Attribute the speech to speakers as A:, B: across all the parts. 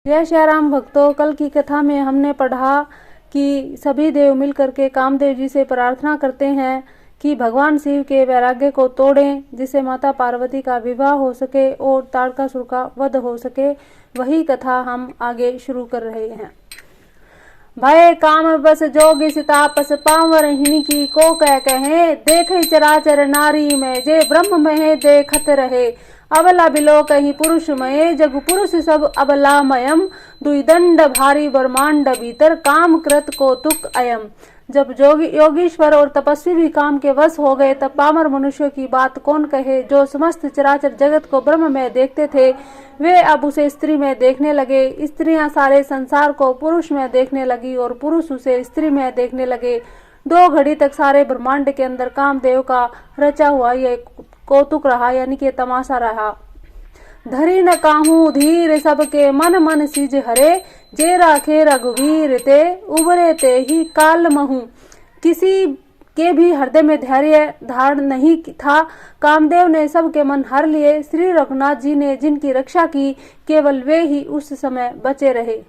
A: जय श्री राम भक्तों, कल की कथा में हमने पढ़ा कि सभी देव मिलकर के कामदेव जी से प्रार्थना करते हैं कि भगवान शिव के वैराग्य को तोड़ें, जिससे माता पार्वती का विवाह हो सके और तारकासुर का वध हो सके। वही कथा हम आगे शुरू कर रहे हैं। भय काम बस जोग तापस पावर हिणकी को कह कहे, देख चराचर नारी में जे ब्रह्म में देखत रहे। अबला बिलो कहीं पुरुष मय जग पुरुष सब अबलामयम, दुई दंड भारी ब्रह्मांड भीतर काम कृत कौतुक अयम। जब योगीश्वर और तपस्वी भी काम के वश हो गए, तब पामर मनुष्यों की बात कौन कहे। जो समस्त चराचर जगत को ब्रह्म में देखते थे, वे अब उसे स्त्री में देखने लगे। स्त्रियां सारे संसार को पुरुष में देखने लगी और पुरुष उसे स्त्री में देखने लगे। 2 घड़ी तक सारे ब्रह्मांड के अंदर कामदेव का रचा हुआ ये कौतुक रहा, यानी कि तमाशा रहा। धरी न काहू धीर सबके मन मन सिज हरे, जे राखे रघुवीर ते उबरे ते ही काल महू। किसी के भी हृदय में धैर्य धारण नहीं था। कामदेव ने सबके मन हर लिए। श्री रघुनाथ जी ने जिनकी रक्षा की, केवल वे ही उस समय बचे रहे।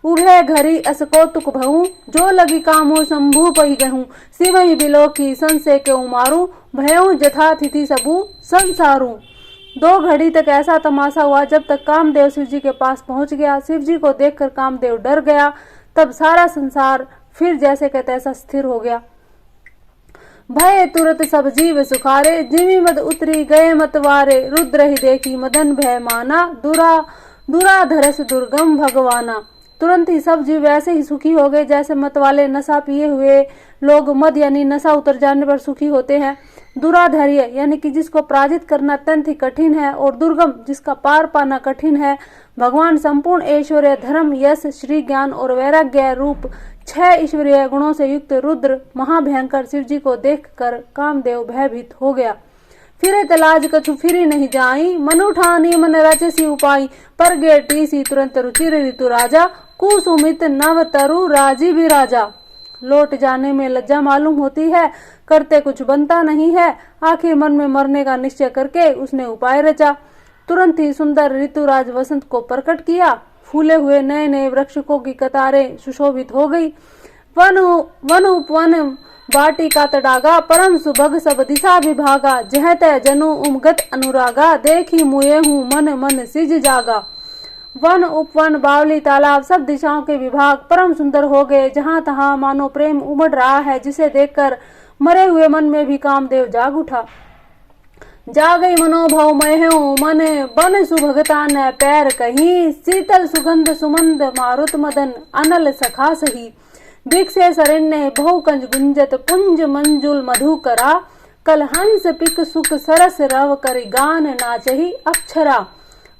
A: उभे घरी अस कौतुक भऊ, जो लगी कामो शंभु पही गहूं। शिव ही बिलो की संशय के उमारू, भयऊ जथा तिथि सबू संसारू। 2 घड़ी तक ऐसा तमाशा हुआ, जब तक कामदेव शिव जी के पास पहुंच गया। शिव जी को देखकर कामदेव डर गया। तब सारा संसार फिर जैसे का तैसा स्थिर हो गया। भय तुरत सब जीव सुखारे, जिमी मद उतरी गए मतवारे। रुद्र ही देखी मदन भय माना, दुराधरस दुर्गम भगवाना। तुरंत ही सब जीव वैसे ही सुखी हो गए जैसे मत वाले नशा पिए हुए लोग मद यानी नशा उतर जाने पर सुखी होते हैं। दुराधर्य यानी कि जिसको पराजित करना अत्यंत ही कठिन है, और दुर्गम जिसका पार पाना कठिन है। भगवान संपूर्ण ऐश्वर्य, धर्म, यश, श्री ज्ञान और वैराग्य रूप 6 ईश्वरीय गुणों से युक्त रुद्र महाभयंकर शिव जी को देखकर कामदेव भयभीत हो गया। फिरे तलाज कछु फिरी नहीं जाई, मनु ठानी मन रचसी उपाई। पर गेटी सी तुरंत रुचिर ऋतु राजा, कुसुमित नव तरु राजी भी राजा। लौट जाने में लज्जा मालूम होती है, करते कुछ बनता नहीं है। आखिर मन में मरने का निश्चय करके उसने उपाय रचा। तुरंत ही सुंदर ऋतुराज वसंत को प्रकट किया। फूले हुए नए नए वृक्षों की कतारें सुशोभित हो गई। वन उपवन वाटिका तडागा, परम सुभग सब दिशा विभागा। जह तय जनु उमगत अनुरागा, देखी मुए हूँ मन मन सिज जागा। वन उपवन बावली तालाब सब दिशाओं के विभाग परम सुंदर हो गए। जहाँ तहाँ मानो प्रेम उमड़ रहा है, जिसे देखकर मरे हुए मन में भी कामदेव जाग उठा। जागई मनोभव मय मन, बन सुभगता न पैर कहीं। शीतल सुगंध सुमंद मारुत मदन, अनल सखा सही। भिक्षे सरण्य बहु कंज गुंजत, पुंज मंजुल मधु करा। कल हंस पिक सुख सरस रव कर, गान नाचही अक्षरा।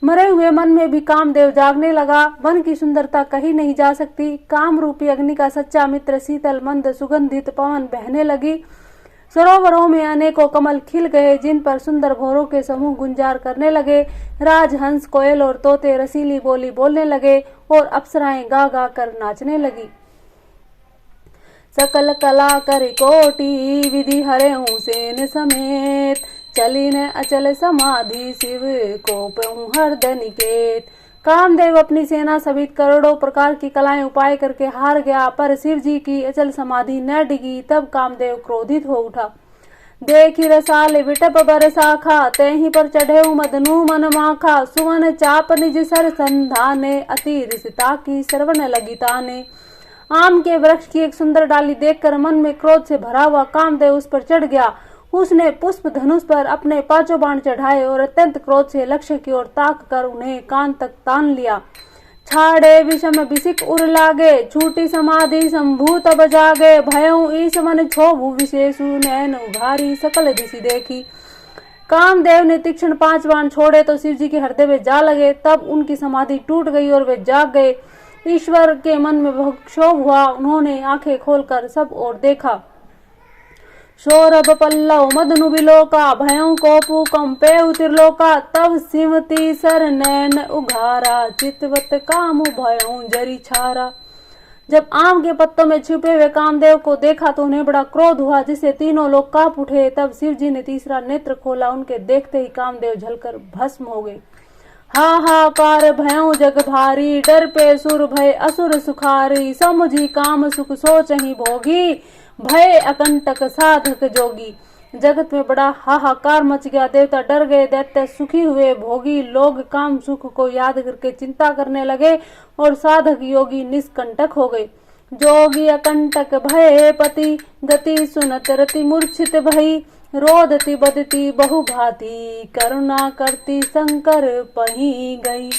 A: मरे हुए मन में भी कामदेव जागने लगा। वन की सुंदरता कही नहीं जा सकती। काम रूपी अग्नि का सच्चा मित्र शीतल मंद सुगंधित पवन बहने लगी। सरोवरों में अनेकों कमल खिल गए, जिन पर सुंदर भौरों के समूह गुंजार करने लगे। राजहंस, कोयल और तोते रसीली बोली बोलने लगे, और अप्सराएं गा गा कर नाचने लगी। सकल कला कर कोटि, विधि हरे सेन समेत। चली न अचल समाधि, शिव को पहु हृदय निकेत। कामदेव अपनी सेना सहित करोड़ों प्रकार की कलाएं उपाय करके हार गया, पर शिव जी की अचल समाधि न डिगी। तब कामदेव क्रोधित हो उठा। देखी रसाल विटप बरसाखा, तेहि पर चढ़े मदनु मन माखा। सुवन चाप निज सर संधाने, अति रिसिता की श्रवण लगी ताने। आम के वृक्ष की एक सुंदर डाली देखकर मन में क्रोध से भरा हुआ कामदेव उस पर चढ़ गया। उसने पुष्प धनुष पर अपने 5 बाण चढ़ाए और अत्यंत क्रोध से लक्ष्य की ओर ताक कर उन्हें कान तक तान लिया। छाड़े विषम बिसिक उर लागे, छूटी समाधि शंभु तब जागे। भयऊ ईश मन क्षोभु विशेषु, नैन उघारी सकल दिशि देखी। कामदेव ने तीक्ष्ण 5 बाण छोड़े तो शिव जी के हृदय में जा लगे। तब उनकी समाधि टूट गई और वे जाग गए। ईश्वर के मन में बहुत क्षोभ हुआ। उन्होंने आंखें खोलकर सब ओर देखा। सौरभ पल्लव मदनु बिलोका, भयों कोपु कंपे त्रिलोका। तब सिमती सर नैन उघारा, चितवत काम भयों जरी छारा। जब आम के पत्तों में छिपे हुए कामदेव को देखा तो उन्हें बड़ा क्रोध हुआ, जिससे तीनों लोग कांप उठे। तब शिव जी ने तीसरा नेत्र खोला। उनके देखते ही कामदेव जलकर भस्म हो गए। हाहाकार भयों जग भारी, डर पे सुर भय असुर सुखारी, समुझी काम सुख सोचहि भोगी, भय अकंटक साधक जोगी। जगत में बड़ा हाहाकार मच गया, देवता डर गए, दैत्य सुखी हुए, भोगी लोग काम सुख को याद करके चिंता करने लगे और साधक योगी निष्कंटक हो गए। जोगी अकंटक भय पति, गति सुनत रति मूर्छित भई, रोदती बदती बहु भांति, करुणा करती शंकर पही गई।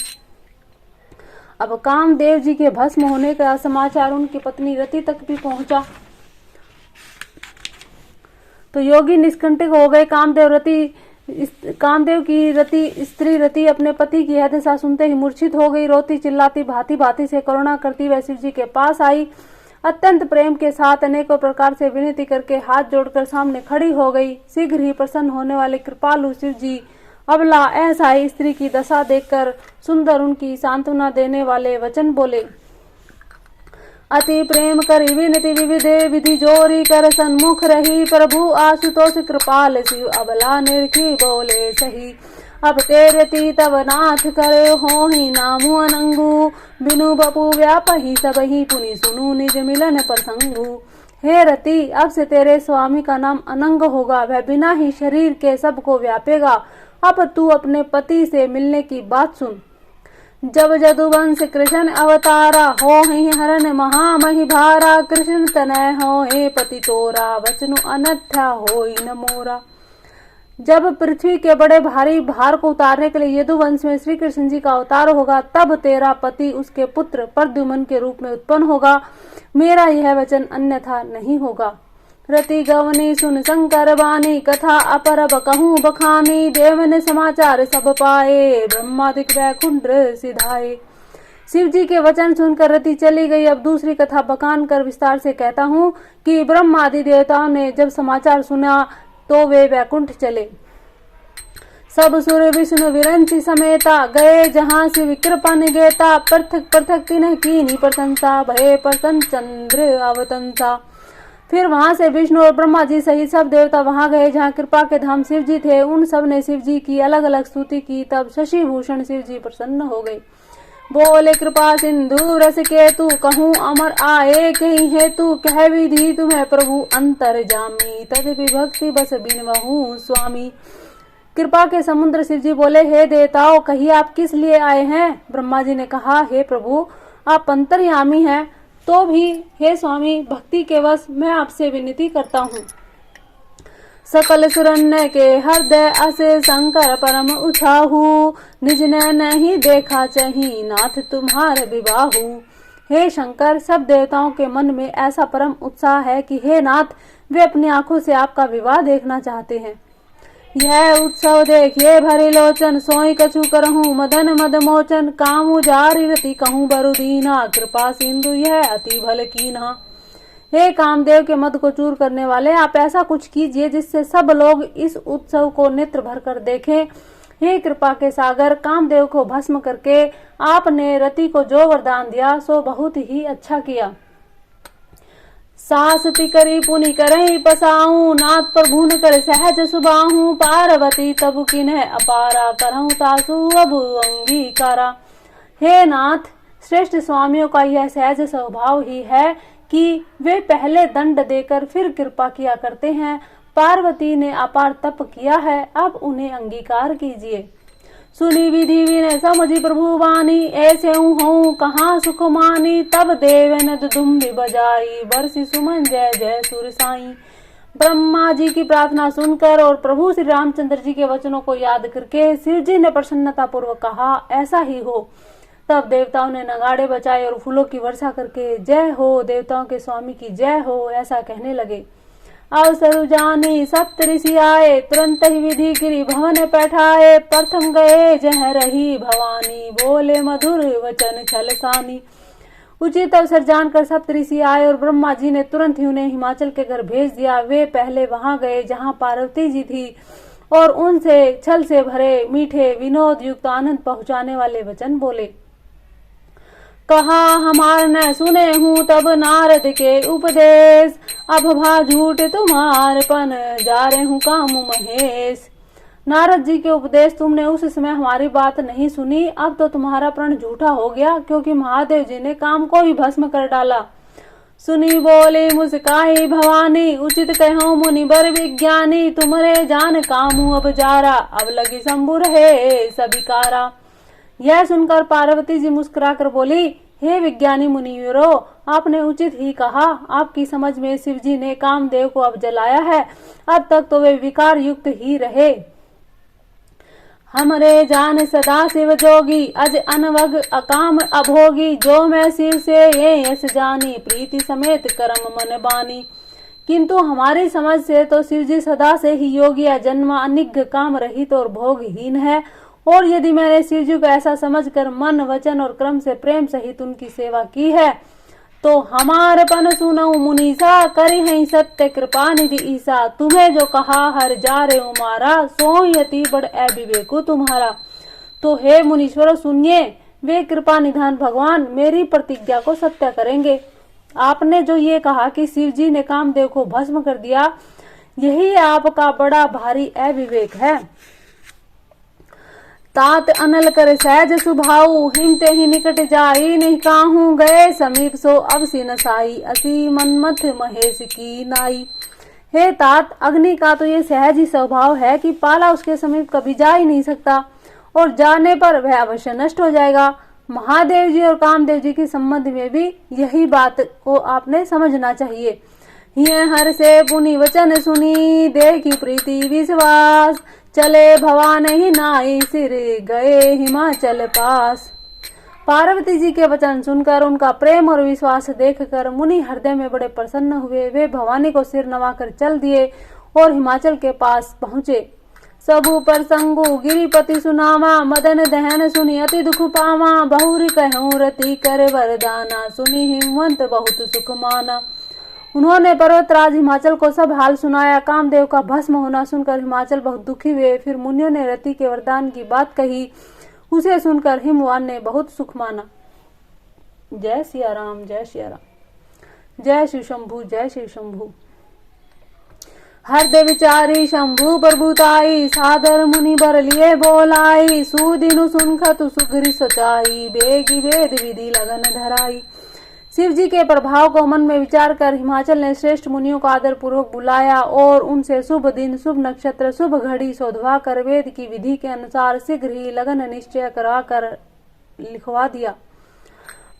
A: अब कामदेव जी के भस्म होने का समाचार उनकी पत्नी रति तक भी पहुंचा, तो योगी निष्कंटक हो गए। कामदेव की स्त्री रति अपने पति की यह दशा सुनते ही मूर्छित हो गई, रोती चिल्लाती भांति भांति से करुणा करती वह शिव जी के पास आई। अत्यंत प्रेम के साथ अनेकों प्रकार से विनती करके हाथ जोड़कर सामने खड़ी हो गई। शीघ्र ही प्रसन्न होने वाले कृपालु शिव जी अबला असहाय स्त्री की दशा देखकर सुंदर उनकी सांत्वना देने वाले वचन बोले। अति प्रेम करी विनती विविधे, विधि जोरी कर सन्मुख रही, प्रभु आशुतोष कृपाल शिव अबला निरखी बोले सही। अब तेरती तब नाथ करे हो ही नामु अनंगु, बिनु बपु व्यापही सबही पुनि सुनु निज मिलन प्रसंगु। हे रति, अब से तेरे स्वामी का नाम अनंग होगा, वह बिना ही शरीर के सबको व्यापेगा। अब तू अपने पति से मिलने की बात सुन। जब जदुवंश कृष्ण अवतारा, हो ही हरण महामहि भारा, कृष्ण तनय हो हे पति तोरा, वचनु अनथ्या होई न मोरा। जब पृथ्वी के बड़े भारी भार को उतारने के लिए यदुवंश में श्री कृष्ण जी का अवतार होगा, तब तेरा पति उसके पुत्र प्रद्युम्न के रूप में उत्पन्न होगा। मेरा यह वचन अन्यथा नहीं होगा। रति गवनी सुन शंकर बानी, कथा अपरब कहूँ बखानी, देव ने समाचार सब पाए, ब्रह्मादिक वैकुंठ सिधाए। शिव जी के वचन सुनकर रति चली गई। अब दूसरी कथा बखान कर विस्तार से कहता हूँ कि ब्रह्मादि देवताओं ने जब समाचार सुना तो वे वैकुंठ चले। सब सुर विष्णु विरंची समेता, गए जहाँ शिव कृपा निगेता, पृथक पृथक तिन्ह कीनी प्रशंसा, भये प्रसन्न चंद्र अवतंसा। फिर वहां से विष्णु और ब्रह्मा जी सहित सब देवता वहां गए जहाँ कृपा के धाम शिव जी थे। उन सब ने शिव जी की अलग अलग स्तुति की। तब शशि भूषण शिव जी प्रसन्न हो गए, बोले कृपा सिंधु रस केतु, कहूँ अमर आए कहीं हेतु, कह विधि तुम्हें प्रभु अंतर जामी, तदपि भक्ति बस बिनवहु स्वामी। कृपा के समुद्र शिव जी बोले, हे देवताओं, कहिए आप किस लिए आए हैं। ब्रह्मा जी ने कहा, हे प्रभु, आप अंतर्यामी हैं, तो भी हे स्वामी, भक्ति के वश मैं आपसे विनती करता हूँ। सकल सुरन्य के हृदय असे, शंकर परम उछाहू, निज ने नहीं देखा चही, नाथ तुम्हार विवाहू। हे शंकर, सब देवताओं के मन में ऐसा परम उत्साह है कि हे नाथ, वे अपनी आंखों से आपका विवाह देखना चाहते हैं। यह उत्सव देखिए भरी लोचन, सोई कछु करहूँ मदन मद मोचन, कामु जारी रति कहूँ बरु दीना, कृपा सिंधु यह अति भल कीना। हे कामदेव के मद को चूर करने वाले, आप ऐसा कुछ कीजिए जिससे सब लोग इस उत्सव को नेत्र भर कर देखें। हे कृपा के सागर, कामदेव को भस्म करके आपने रति को जो वरदान दिया सो बहुत ही अच्छा किया। सास तिकरी पुनि करही पसाऊं, नाथ प्रभु न कर सहज सुबाहूं, पार्वती तब किन्ह अपारा, करहूं तासु अब अंगीकारा। हे नाथ, श्रेष्ठ स्वामियों का यह सहज स्वभाव ही है कि वे पहले दंड देकर फिर कृपा किया करते हैं। पार्वती ने अपार तप किया है, अब उन्हें अंगीकार कीजिए। सुनी विधि विनय समझी प्रभु वाणी, ऐसे हूँ कहाँ सुख मानी, तब देव नद दुम्बी बजाई, बरसी सुमन जय जय सुर साई। ब्रह्मा जी की प्रार्थना सुनकर और प्रभु श्री रामचंद्र जी के वचनों को याद करके शिव जी ने प्रसन्नता पूर्वक कहा, ऐसा ही हो। तब देवताओं ने नगाड़े बजाए और फूलों की वर्षा करके जय हो, देवताओं के स्वामी की जय हो, ऐसा कहने लगे। अवसर जानी सप्त ऋषि आए, तुरंत ही विधि गिरी भवन बैठाए, प्रथम गए जह रही भवानी, बोले मधुर वचन छलसानी। उचित अवसर जानकर सप्त ऋषि आए और ब्रह्मा जी ने तुरंत ही उन्हें हिमाचल के घर भेज दिया। वे पहले वहां गए जहां पार्वती जी थी और उनसे छल से भरे मीठे विनोद युक्त आनंद पहुंचाने वाले वचन बोले। कहा हमार न सुने हूँ तब नारद के उपदेश, अब भा झूठ तुम्हार पन, जा रहे हूँ कामु महेश। नारद जी के उपदेश तुमने उस समय हमारी बात नहीं सुनी, अब तो तुम्हारा प्रण झूठा हो गया, क्योंकि महादेव जी ने काम को ही भस्म कर डाला। सुनी बोले मुस्काई भवानी, उचित कहो मुनि बर विज्ञानी, तुम्हारे जान कामू अब जारा, अब लगी शंभु रहे सबिकारा। यह सुनकर पार्वती जी मुस्कुराकर बोली, हे विज्ञानी मुनिवरो, आपने उचित ही कहा। आपकी समझ में शिव जी ने कामदेव को अब जलाया है, अब तक तो वे विकार युक्त ही रहे। हमरे जान सदा शिव जोगी, अज अनवग अकाम अभोगी, जो मैं शिव से ये यश जानी, प्रीति समेत करम मन बानी। किंतु हमारी समझ से तो शिव जी सदा से ही योगी, जन्मा अनिग्ध काम रहित और भोगहीन है, और यदि मैंने शिव जी को ऐसा समझकर मन वचन और क्रम से प्रेम सहित उनकी सेवा की है, तो हमारे पन सुनऊ मुनीसा, करी है सत्य कृपा निधि ईसा। तुम्हें जो कहा हर जा रे उमारा, सो यति बड़ अविवेकु तुम्हारा। तो हे मुनीश्वरों सुनिए, वे कृपा निधान भगवान मेरी प्रतिज्ञा को सत्य करेंगे। आपने जो ये कहा कि शिव जी ने कामदेव को भस्म कर दिया, यही आपका बड़ा भारी अविवेक है। तात अनल कर सहज सुभाऊ, हिमते ही निकट जाई नहीं काहू, गए समीप सो अब सिन साई, असी मनमथ महेश की नाई। हे तात, अग्नि का तो ये सहज ही स्वभाव है कि पाला उसके समीप कभी जा ही नहीं सकता, और जाने पर वह अवश्य नष्ट हो जाएगा। महादेव जी और कामदेव जी के संबंध में भी यही बात को आपने समझना चाहिए। ये हर से पुनि वचन सुनी, देखी प्रीति विश्वास, चले भवान ही नाई, सिर गए हिमाचल पास। पार्वती जी के वचन सुनकर, उनका प्रेम और विश्वास देखकर मुनि हृदय में बड़े प्रसन्न हुए। वे भवानी को सिर नवाकर चल दिए और हिमाचल के पास पहुँचे। सबु प्रसंगु गिरिपति सुनावा, मदन दहन सुनी अति दुख पावा, बहुरी कहूँ रति कर वरदाना, सुनी हिमवंत बहुत सुख माना। उन्होंने पर्वतराज हिमाचल को सब हाल सुनाया। कामदेव का भस्म होना सुनकर हिमाचल बहुत दुखी हुए। फिर मुनियों ने रति के वरदान की बात कही, उसे सुनकर हिमवान ने बहुत सुख माना। जय सिया राम, जय सिया राम। जय शिव शंभु, जय शिव शंभु। हृदय विचारी शंभु प्रभुताई, सादर मुनि बर लिए बोलाई, सुदिनु सुनखत सुगरी सचाई, बेगी वेद विधि लगन धराई। शिव जी के प्रभाव को मन में विचार कर हिमाचल ने श्रेष्ठ मुनियों को आदर पूर्वक बुलाया और उनसे शुभ दिन, शुभ नक्षत्र, शुभ घड़ी शोधवा कर वेद की विधि के अनुसार शीघ्र ही लगन निश्चय कराकर लिखवा दिया।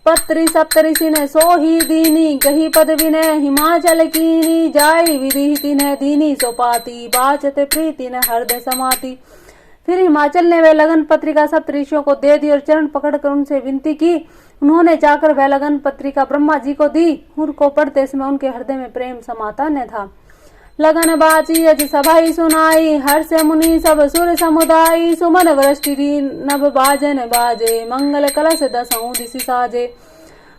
A: पत्री सप्तऋषि ने सो ही दीनी, कही पदवी ने हिमाचल कीनी, जाई विधि तिन्ह दीनी, सोपाती बाचत प्रीति न हृदय समाती। फिर हिमाचल ने वह लगन पत्रिका सप्तऋषियों को दे दी और चरण पकड़कर उनसे विनती की। उन्होंने जाकर वह लगन पत्रिका ब्रह्मा जी को दी। उनको पढ़ते समय उनके हृदय में प्रेम समाता न था। लगन बाची अज सभाई सुनाई, हर से मुनि सब सुर समुदायी, सुमन वृष्टि नभ बाजन बाजे, मंगल कलश दसों दिशि साजे।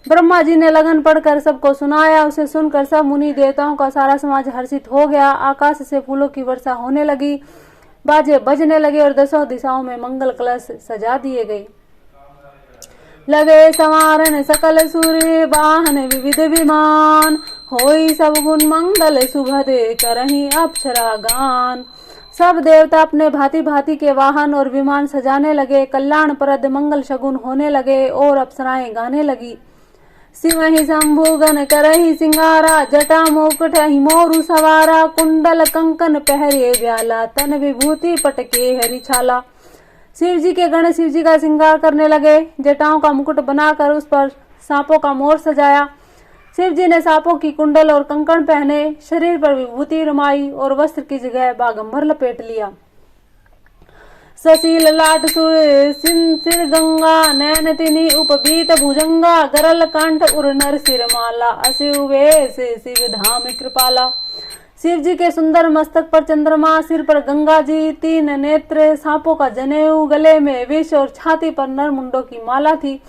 A: ब्रह्मा जी ने लगन पढ़कर सबको सुनाया। उसे सुनकर सब मुनि देवताओं का सारा समाज हर्षित हो गया। आकाश से फूलों की वर्षा होने लगी, बाजे बजने लगे और दसों दिशाओं में मंगल कलश सजा दिए गए। लगे संवारन सकल सूर्य, वाहन विविध विमान, होई सब गुण मंगल सुभदे, करही अप्सरा गान। सब देवता अपने भांति भांति के वाहन और विमान सजाने लगे। कल्याणप्रद मंगल शगुन होने लगे और अप्सराएं गाने लगी। शिव ही शंभु गण करही सिंगारा, जटा मुकुट ही मोरु सवारा, कुंडल कंकन पहरे व्याला, तन विभूति पटके हरि छाला। शिव जी के गण शिव जी का श्रृंगार करने लगे। जटाओं का मुकुट बनाकर उस पर सांपों का मोर सजाया। शिव जी ने सांपों की कुंडल और कंकण पहने, शरीर पर विभूति रमाई और वस्त्र की जगह बागंबर लपेट लिया। सशील लाट सुर सिर गंगा, नैन तिनी उपबीत भुजंगा, गरल कंठ उर नर सिर माला, असिव वेश शिव धाम कृपाला। शिव जी के सुंदर मस्तक पर चंद्रमा, सिर पर गंगा जी, 3 नेत्र, सांपों का जनेऊ, गले में विष और छाती पर नर मुंडों की माला थी।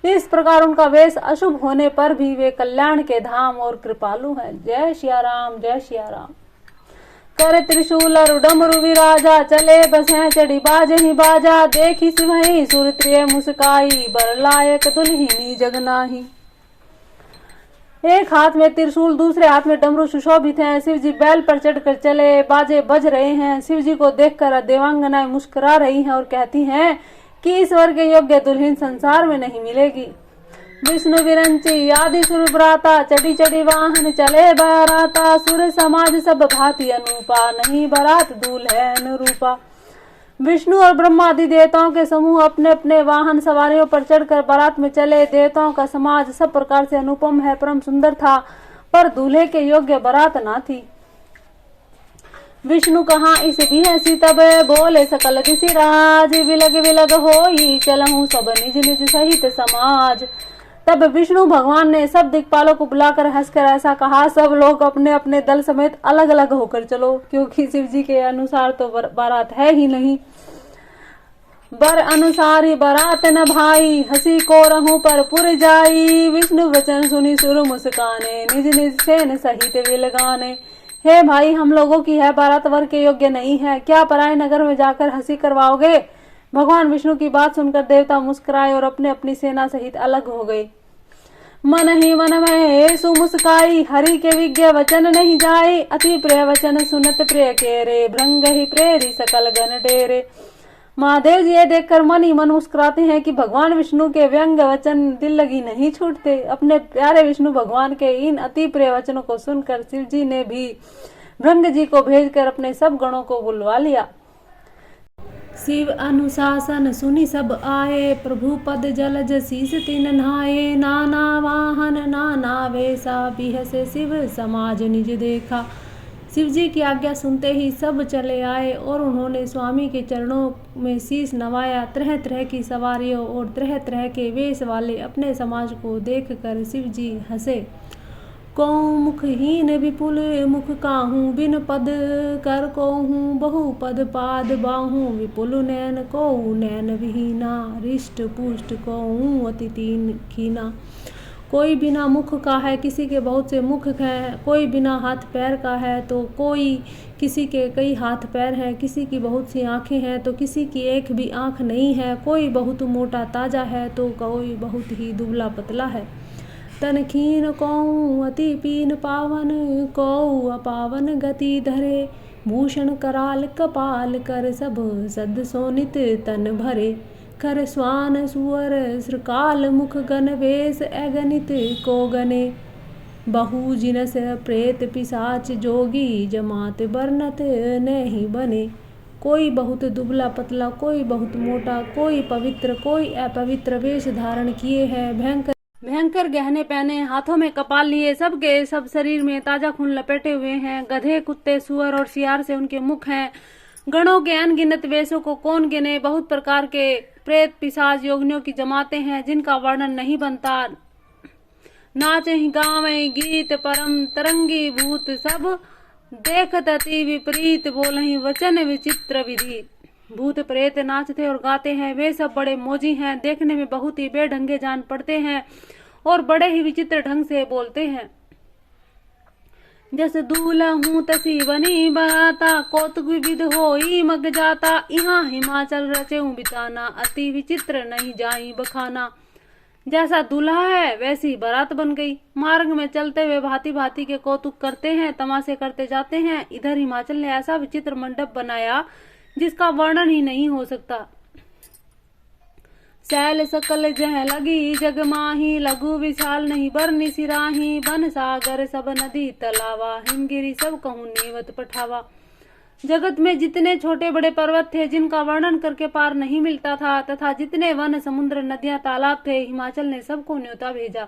A: इस प्रकार उनका वेश अशुभ होने पर भी वे कल्याण के धाम और कृपालु हैं। जय सिया राम, जय सिया राम। कर त्रिशूल डमरु विराजा, चले बसें चढ़ी बाजहि बाजा, देखी सिमहि सुर त्रिय मुस्काई, बर लायक दुल्हिनी जगनाही। एक हाथ में त्रिशूल, दूसरे हाथ में डमरू सुशोभित हैं। शिव जी बैल पर चढ़कर चले, बाजे बज रहे हैं। शिव जी को देखकर देवांगनाएं मुस्कुरा रही हैं और कहती हैं कि ईश्वर के योग्य दुल्हन संसार में नहीं मिलेगी। विष्णु विरंची आदि सुर ब्राता, चढ़ी चढ़ी वाहन चले बाराता। सुर समाज सब भांति अनूपा, नहीं बारात दूल्ह है अनुरूपा। विष्णु और ब्रह्मा आदि देवताओं के समूह अपने अपने वाहन सवारियों पर चढ़कर बारात में चले। देवताओं का समाज सब प्रकार से अनुपम है, परम सुंदर था, पर दूल्हे के योग्य बारात ना थी। विष्णु कहाँ इस भी हंसी तब, बोले सकल दिशि राज। विलग विलग होई चलहूं सब निज निज सहित समाज। तब विष्णु भगवान ने सब दिक्पालों को बुलाकर हंसकर ऐसा कहा, सब लोग अपने अपने दल समेत अलग अलग होकर चलो, क्योंकि शिव जी के अनुसार तो बारात है ही नहीं। बर अनुसार ही बारात न भाई, हंसी को रहूं पर पुर जाई। विष्णु वचन सुनी सुर मुस्काने, निज निज सेन सहित विलगाने। हे भाई, हम लोगों की है बारात वर के योग्य नहीं है, क्या पराए नगर में जाकर हंसी करवाओगे। भगवान विष्णु की बात सुनकर देवता मुस्कुराए और अपने अपनी सेना सहित अलग हो गए। मन ही मन में सुमुस्काई, हरि के विज्ञ वचन नहीं जाए। अति प्रिय वचन सुनत प्रिय के रे, भृंग ही प्रेरी सकल गण डेरे। महादेव जी ये देखकर मन ही मन मुस्कुराते हैं कि भगवान विष्णु के व्यंग वचन दिल लगी नहीं छूटते। अपने प्यारे विष्णु भगवान के इन अति प्रिय वचनों को सुनकर शिव जी ने भी भृंग जी को भेजकर अपने सब गणों को बुलवा लिया। शिव अनुशासन सुनी सब आए, प्रभु पद जलज शीस तिन नहाए। नाना वाहन नाना वेशा, बिहसे शिव समाज निज देखा। शिव जी की आज्ञा सुनते ही सब चले आए और उन्होंने स्वामी के चरणों में शीश नवाया। तरह तरह की सवारियों और तरह तरह के वेश वाले अपने समाज को देखकर शिव जी हंसे। कौं मुखहीन विपुल मुख काहूं, बिन पद कर कोहूं बहु पद पाद बाहूं। विपुल नैन कोहूं नैन विहीना, रिष्ट पुष्ट कोहूं अति तीन खीना। कोई बिना मुख का है, किसी के बहुत से मुख हैं। कोई बिना हाथ पैर का है तो कोई, किसी के कई हाथ पैर हैं। किसी की बहुत सी आंखें हैं तो किसी की एक भी आंख नहीं है। कोई बहुत मोटा ताजा है तो कोई बहुत ही दुबला पतला है। तन खीन कौं अति पीन पावन, कौ अपावन गति धरे। भूषण कराल कपाल कर, सब सद सोनित तन भरे। कर स्वान सुअर श्रकाल मुख गण वेश, अगणित को गने। बहु जिनस प्रेत पिशाच जोगी, जमात बरनत नहीं बने। कोई बहुत दुबला पतला, कोई बहुत मोटा, कोई पवित्र कोई अपवित्र वेश धारण किए हैं। भयंकर भयंकर गहने पहने, हाथों में कपाल लिए, सब के सब शरीर में ताजा खून लपेटे हुए हैं। गधे कुत्ते सुअर और सियार से उनके मुख हैं। गणों के अनगिनत वेशों को कौन गिने। बहुत प्रकार के प्रेत पिशाच योगिनियों की जमातें हैं जिनका वर्णन नहीं बनता। नाचे गावे गीत परम तरंगी भूत, सब देखत अति विपरीत बोलहि वचन विचित्र विधि। भूत प्रेत नाचते और गाते हैं, वे सब बड़े मौजी हैं, देखने में बहुत ही बेढंगे जान पड़ते हैं और बड़े ही विचित्र ढंग से बोलते हैं। जस दूल्हा हूँ तसी बनी बराता, कौतुक विविध होई मग जाता। यहाँ हिमाचल रचेऊ बिताना, अति विचित्र नहीं जाई बखाना। जैसा दूल्हा है वैसी बारात बन गई। मार्ग में चलते हुए भांति भांति के कौतुक करते हैं, तमाशे करते जाते हैं। इधर हिमाचल ने ऐसा विचित्र मंडप बनाया जिसका वर्णन ही नहीं हो सकता। शैल सकल जह लगी जग माही, लघु विशाल नहीं बरनी सिराही। बन सागर सब नदी तलावा, हिमगिरी सब कहूँ नेवत पठावा। जगत में जितने छोटे बड़े पर्वत थे जिनका वर्णन करके पार नहीं मिलता था, तथा जितने वन समुद्र नदियां तालाब थे, हिमाचल ने सबको न्योता भेजा।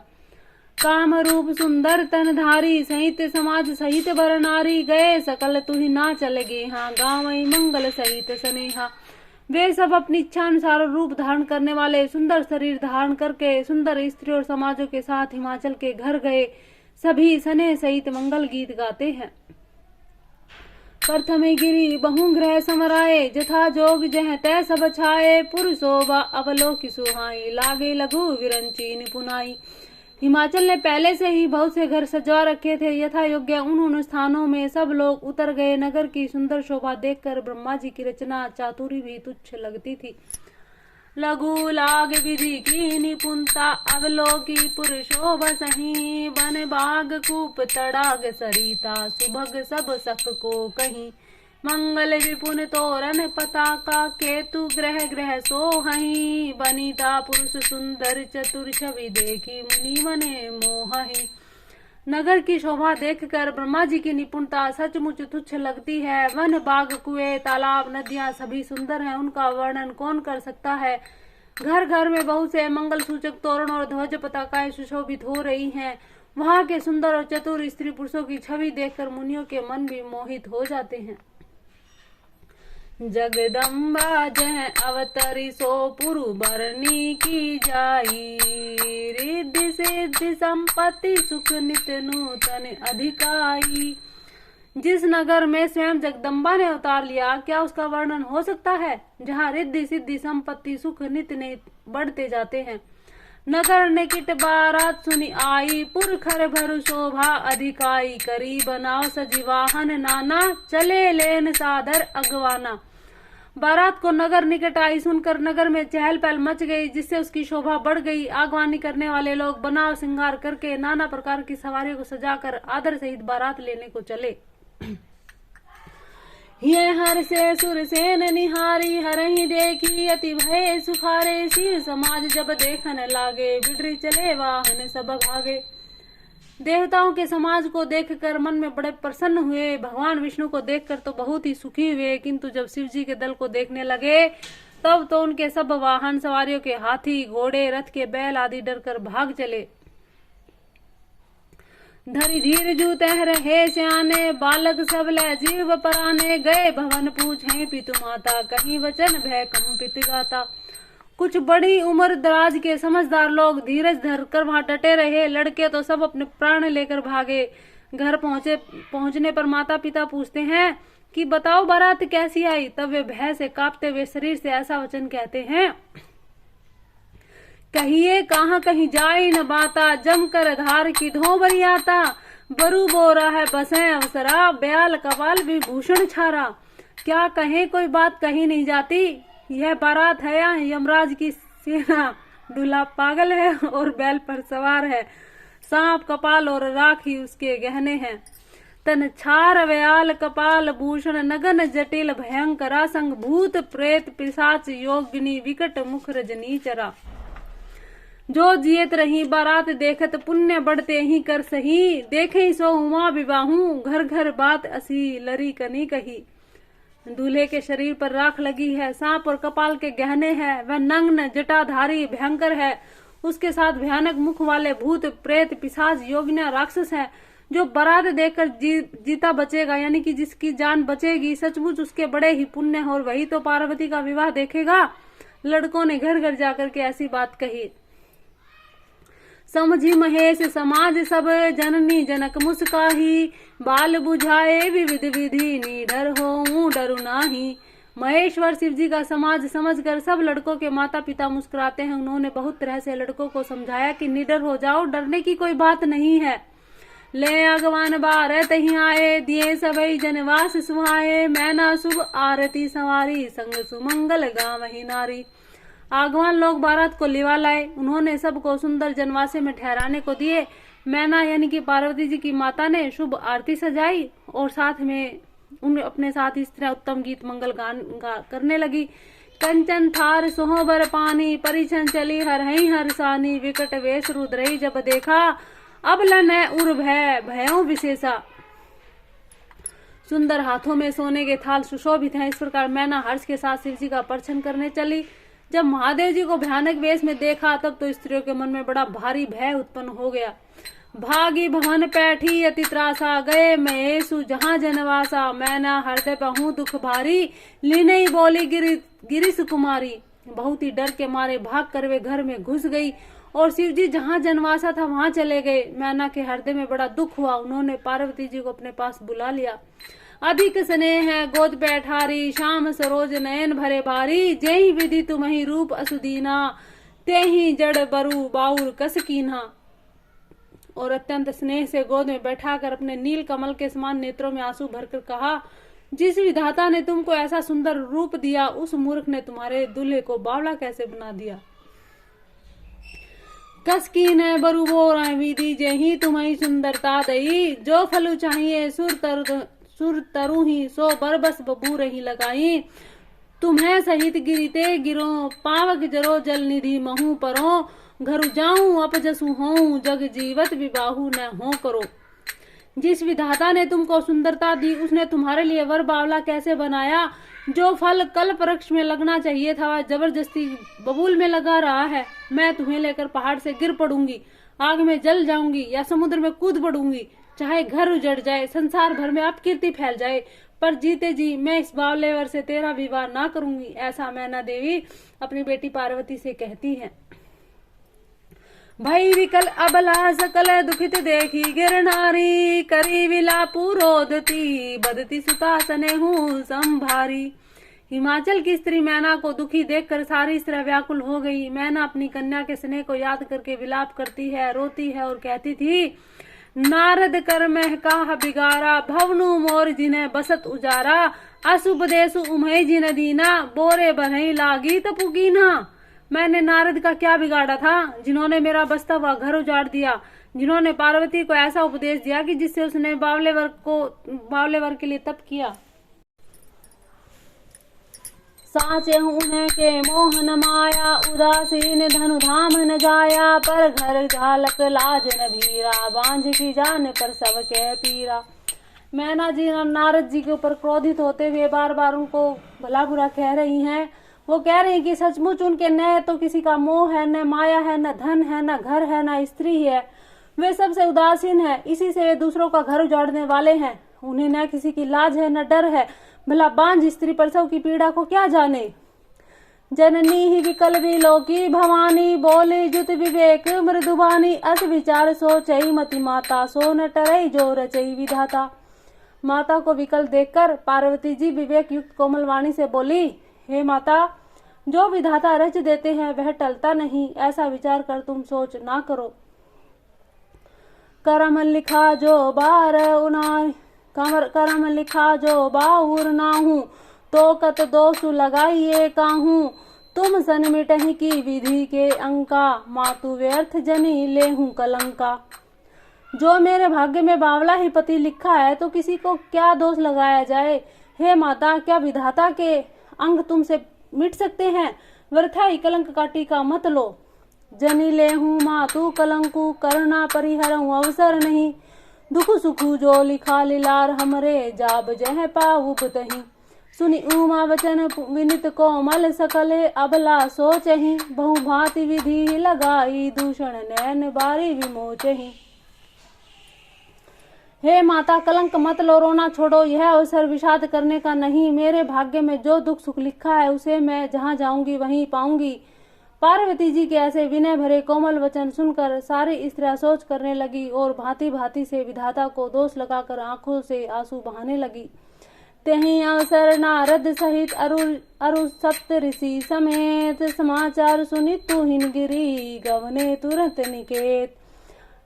A: काम रूप सुंदर तनधारी, सहित समाज सहित बर नारी। गए सकल तुहि ना चलेगे हाँ, गाँव मंगल सहित स्नेहा। वे सब अपनी इच्छा अनुसार रूप धारण करने वाले, सुंदर शरीर धारण करके सुंदर स्त्री और समाजों के साथ हिमाचल के घर गए। सभी स्नेह सहित मंगल गीत गाते हैं। प्रथमे गिरी बहुग्रह समराए, जथा जोग जह तय सब छाए। पुरुषोभा अवलोकि सुहाई, लागे लघु विरंची निपुनाई। हिमाचल ने पहले से ही बहुत से घर सजवा रखे थे। यथा योग्य उन स्थानों में सब लोग उतर गए। नगर की सुंदर शोभा देखकर ब्रह्मा जी की रचना चातुरी भी तुच्छ लगती थी। लघु लाग विधि की निपुणता, अवलोकी पुरुषोभ सही, बन बाग कूप तड़ाग सरिता, सुभग सब सख को कहीं। मंगल विपुन तोरण पताका, केतु ग्रह ग्रह सोहहीं, बनीता पुरुष सुंदर चतुर छवि, देखी मुनि मने मोहहि। नगर की शोभा देखकर ब्रह्मा जी की निपुणता सचमुच तुच्छ लगती है। वन बाग कुएं तालाब नदियां सभी सुंदर हैं, उनका वर्णन कौन कर सकता है। घर घर में बहुत से मंगल सूचक तोरण और ध्वज पताकाएं सुशोभित हो रही हैं। वहां के सुंदर और चतुर स्त्री पुरुषों की छवि देखकर मुनियों के मन भी मोहित हो जाते हैं। जगदम्बा जह अवतरी सो पुरु बरनी की जाई, रिद्धि सिद्धि संपत्ति सुख नित्य नूतन अधिकाई। जिस नगर में स्वयं जगदम्बा ने अवतार लिया, क्या उसका वर्णन हो सकता है, जहाँ रिद्धि सिद्धि संपत्ति सुख नित्य बढ़ते जाते हैं। नगर निकट बारात सुनी आई, पुरखर भरु शोभा अधिकाई, करी बनाओ सजीवाहन नाना, चले लेन सादर अगवाना। बारात को नगर निकट आई सुनकर नगर में चहल पहल मच गई, जिससे उसकी शोभा बढ़ गई। आगवानी करने वाले लोग बनाव श्रृंगार करके नाना प्रकार की सवारियों को सजाकर आदर सहित बारात लेने को चले। ये हर से सुर सेन निहारी, हरही देखी अति भय सुखारे, शिव समाज जब देखन लागे, बिडरी चले वाहन सब भागे। देवताओं के समाज को देखकर मन में बड़े प्रसन्न हुए। भगवान विष्णु को देखकर तो बहुत ही सुखी हुए, किंतु जब शिव जी के दल को देखने लगे तब तो उनके सब वाहन सवारियों के हाथी घोड़े रथ के बैल आदि डरकर भाग चले। धरी धीर जू तह रहे स्याने, बालक सब ले जीव पराने, गए भवन पूछे पितु माता, कहीं वचन भय कंपित गाता। कुछ बड़ी उम्र दराज के समझदार लोग धीरज धरकर वहां डटे रहे। लड़के तो सब अपने प्राण लेकर भागे। घर पहुंचने पर माता पिता पूछते हैं कि बताओ बारात कैसी आई। तब वे भय से कांपते हुए शरीर से ऐसा वचन कहते हैं, कहिए कहाँ कहीं जाई न बाता, जम कर धार की धो बरियाता, बरु बोरा है बसें अवसरा, ब्याल कपाल विभूषण छारा। क्या कहे कोई बात कही नहीं जाती। यह बारात है या यमराज की सेना। दूल्हा पागल है और बैल पर सवार है, सांप कपाल और राख ही उसके गहने हैं। तन छार व्याल कपाल भूषण, नगन जटिल भयंकरा, संग भूत प्रेत पिशाच योगिनी, विकट मुख रजनीचरा। जो जियत रही बारात देखत, पुण्य बढ़ते ही कर सही, देखे सो उमा विवाहू, घर घर बात असी लरी कनी कही। दूल्हे के शरीर पर राख लगी है, सांप और कपाल के गहने हैं, वह नग्न जटाधारी भयंकर है। उसके साथ भयानक मुख वाले भूत प्रेत पिशाच योगिनियां राक्षस हैं। जो बारात देखकर जीता बचेगा, यानी कि जिसकी जान बचेगी, सचमुच उसके बड़े ही पुण्य हैं और वही तो पार्वती का विवाह देखेगा। लड़कों ने घर घर जाकर के ऐसी बात कही। समझी महेश समाज सब, जननी जनक मुस्काही, बाल बुझाए विविध विधि, निडर हो डरु नाही। महेश्वर शिव जी का समाज समझकर सब लड़कों के माता पिता मुस्कुराते हैं। उन्होंने बहुत तरह से लड़कों को समझाया कि निडर हो जाओ, डरने की कोई बात नहीं है। ले अगवान बारत ही आए, दिए सबई जनवास सुहाए, मैना शुभ आरती सवारी, संग सुमंगल गावहि नारी। आगवान लोग बारात को लिवा लाए। उन्होंने सबको सुंदर जनवासे में ठहराने को दिए। मैना यानी कि पार्वती जी की माता ने शुभ आरती सजाई और साथ में उन अपने साथ इस तरह उत्तम गीत मंगल गान करने लगी। कंचन थार सोहबर पानी, परिछन चली हरहि हरसानी, विकट वेश रुद्रई जब देखा, अब लन उर भय भयों विशेषा। सुंदर हाथों में सोने के थाल सुशोभित हैं। इस प्रकार मैना हर्ष के साथ शिव जी का परछन करने चली। जब महादेव जी को भयानक वेश में देखा तब तो स्त्रियों के मन में बड़ा भारी भय उत्पन्न हो गया। भागी भवन पैठी अति त्रासा, गए महेशु जहाँ जनवासा, मैना हृदय पहूं दुख भारी, लीनई बोली गिरिश कुमारी। बहुत ही डर के मारे भाग कर वे घर में घुस गई और शिव जी जहाँ जनवासा था वहां चले गए। मैना के हृदय में बड़ा दुख हुआ। उन्होंने पार्वती जी को अपने पास बुला लिया। अधिक स्नेह है गोद बैठारी, श्याम सरोज नयन भरे भारी, जेहि विधि तुम्हि रूप असुदीना, तेहि जड़ बरु बाउर कस कीन्हा। और अत्यंत स्नेह से गोद में बैठाकर अपने नील कमल के समान नेत्रों में आंसू भरकर कहा, जिस विधाता ने तुमको ऐसा सुंदर रूप दिया, उस मूर्ख ने तुम्हारे दूल्हे को बावला कैसे बना दिया। कसकी ने बरुबोर विधि जही तुम्हें सुंदरता दई, जो फलु चाहिए सुर तरु ही सो बरबस बबू रही लगाई। तुम्हें सहित गिरते गिरो पावक जरो जल निधि महू परो, घर जाऊं अपजसु होऊं जग जीवत विबाहु न हो करो। जिस विधाता ने तुमको सुंदरता दी, उसने तुम्हारे लिए वर बावला कैसे बनाया। जो फल कल्प वृक्ष में लगना चाहिए था वह जबरदस्ती बबूल में लगा रहा है। मैं तुम्हें लेकर पहाड़ से गिर पड़ूंगी, आग में जल जाऊंगी या समुद्र में कूद पड़ूंगी, चाहे घर उजड़ जाए, संसार भर में अपकीर्ति फैल जाए, पर जीते जी मैं इस बावले वर से तेरा विवाह ना करूंगी। ऐसा मैना देवी अपनी बेटी पार्वती से कहती है। भई विकल अबला सकल दुखित देखी गिरनारी, करी विलापु रोदती बदती सुता स्नेहु संभारी। हिमाचल की स्त्री मैना को दुखी देखकर सारी स्त्री व्याकुल हो गई। मैना अपनी कन्या के स्नेह को याद करके विलाप करती है, रोती है और कहती थी, नारद कर महका बिगारा, भवनु मोर जिन्हें बसत उजारा, अशुभ देसु उमय जिन दीना, बोरे बनई लागी तपुकीना। मैंने नारद का क्या बिगाड़ा था, जिन्होंने मेरा बसता हुआ घर उजाड़ दिया, जिन्होंने पार्वती को ऐसा उपदेश दिया कि जिससे उसने बावले वर के लिए तप किया। साचे उन्हें के मोहन माया, उदासीन धनु धाम न जाया, पर घर झालक लाज न भीरा, बांझ की जान पर सबके पीरा। मैना जी नारद जी के ऊपर क्रोधित होते हुए बार बार उनको भला बुरा कह रही हैं। वो कह रही है कि सचमुच उनके न तो किसी का मोह है, न माया है, न धन है, न घर है, न स्त्री है। वे सबसे उदासीन है, इसी से वे दूसरों का घर उजाड़ने वाले हैं। उन्हें न किसी की लाज है, न डर है। भला बांझ स्त्री प्रसव की पीड़ा को क्या जाने। जननी ही विकल विलोकी भवानी, बोली जुत विवेक मृदुबानी, अस विचार सोचई मति माता, सो न टरई जो रचई विधाता। माता को विकल देखकर पार्वती जी विवेक युक्त कोमल वाणी से बोली, हे माता, जो विधाता रच देते हैं वह टलता नहीं, ऐसा विचार कर तुम सोच ना करो। करम लिखा जो बार उना करम लिखा जो बाउर नाहू, तो कत दोष लगाइए काहू, तुम सन मिटही की विधि के अंका, मातु व्यर्थ जनी लेहू कलंका। जो मेरे भाग्य में बावला ही पति लिखा है तो किसी को क्या दोष लगाया जाए। हे माता, क्या विधाता के अंग तुमसे मिट सकते हैं। वृथा ही कलंक का टीका मत लो। जनी लेहू मातु कलंकु, करना परिहरऊ अवसर नहीं, दुख सुखु जो लिखा लिलार हमरे, जाब जह पाऊ बुतही। सुनी उमा वचन विनित कोमल सकले, अबला सोचही, बहु भांति विधि लगाई, दूषण नैन बारी विमोचही। हे माता, कलंक मत लो, रोना छोड़ो, यह अवसर विषाद करने का नहीं। मेरे भाग्य में जो दुख सुख लिखा है उसे मैं जहाँ जाऊंगी वहीं पाऊंगी। पार्वती जी के ऐसे विनय भरे कोमल वचन सुनकर सारी स्त्रियां सोच करने लगी और भांति भांति से विधाता को दोष लगाकर आंखों से आंसू बहाने लगी। तेहि अवसर नारद सहित अरु सप्त ऋषि समेत, समाचार सुनी तुहिन गिरी, गवने तुरंत निकेत।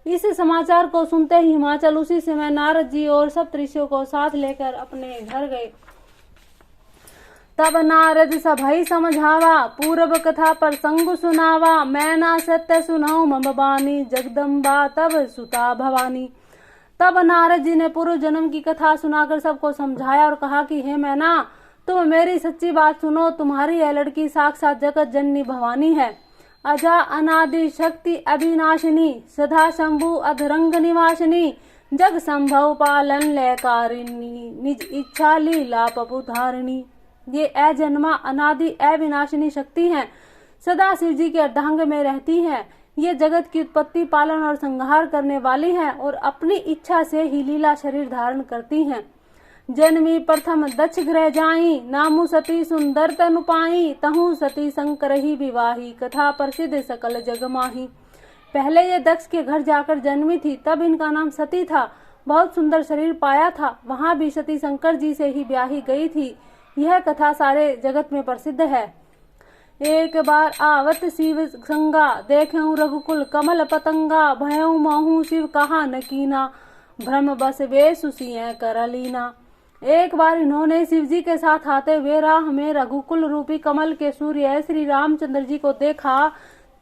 A: इस समाचार को सुनते ही हिमाचल उसी समय नारद जी और सप्त ऋषियों को साथ लेकर अपने घर गए। तब नारद सभई समझावा, पूर्व कथा प्रसंग सुनावा, मैना सत्य सुनाऊं मम बानी, जगदम्बा तब सुता भवानी। तब नारद जी ने पूर्व जन्म की कथा सुनाकर सबको समझाया और कहा कि हे मैना, तुम मेरी सच्ची बात सुनो। तुम्हारी यह लड़की साक्षात जगत जननी भवानी है, अजा अनादि शक्ति अविनाशिनी, सदा शंभु अधरंग निवासिनी, जग संभव पालन लयकारिणी, निज इच्छा लीला पपुधारिणी। ये अजन्मा अनादि अविनाशिनी शक्ति हैं, सदा शिव जी के अर्धांग में रहती हैं। ये जगत की उत्पत्ति, पालन और संहार करने वाली हैं और अपनी इच्छा से ही लीला शरीर धारण करती हैं। जन्मी प्रथम दक्ष गृह जाई, नामु सती सुंदर तनु पाई, तहु सती शंकर ही विवाही, कथा प्रसिद्ध सकल जग माही। पहले ये दक्ष के घर जाकर जन्मी थी, तब इनका नाम सती था। बहुत सुंदर शरीर पाया था, वहाँ भी सती शंकर जी से ही ब्याही गई थी। यह कथा सारे जगत में प्रसिद्ध है। एक बार आवत शिव संगा, देखऊं रघुकुल कमल पतंगा, भयऊ महू शिव कहा न कीना, भ्रम बस वे सुसिय कर लीना। एक बार इन्होंने शिव जी के साथ आते हुए राह में रघुकुल रूपी कमल के सूर्य श्री रामचंद्र जी को देखा।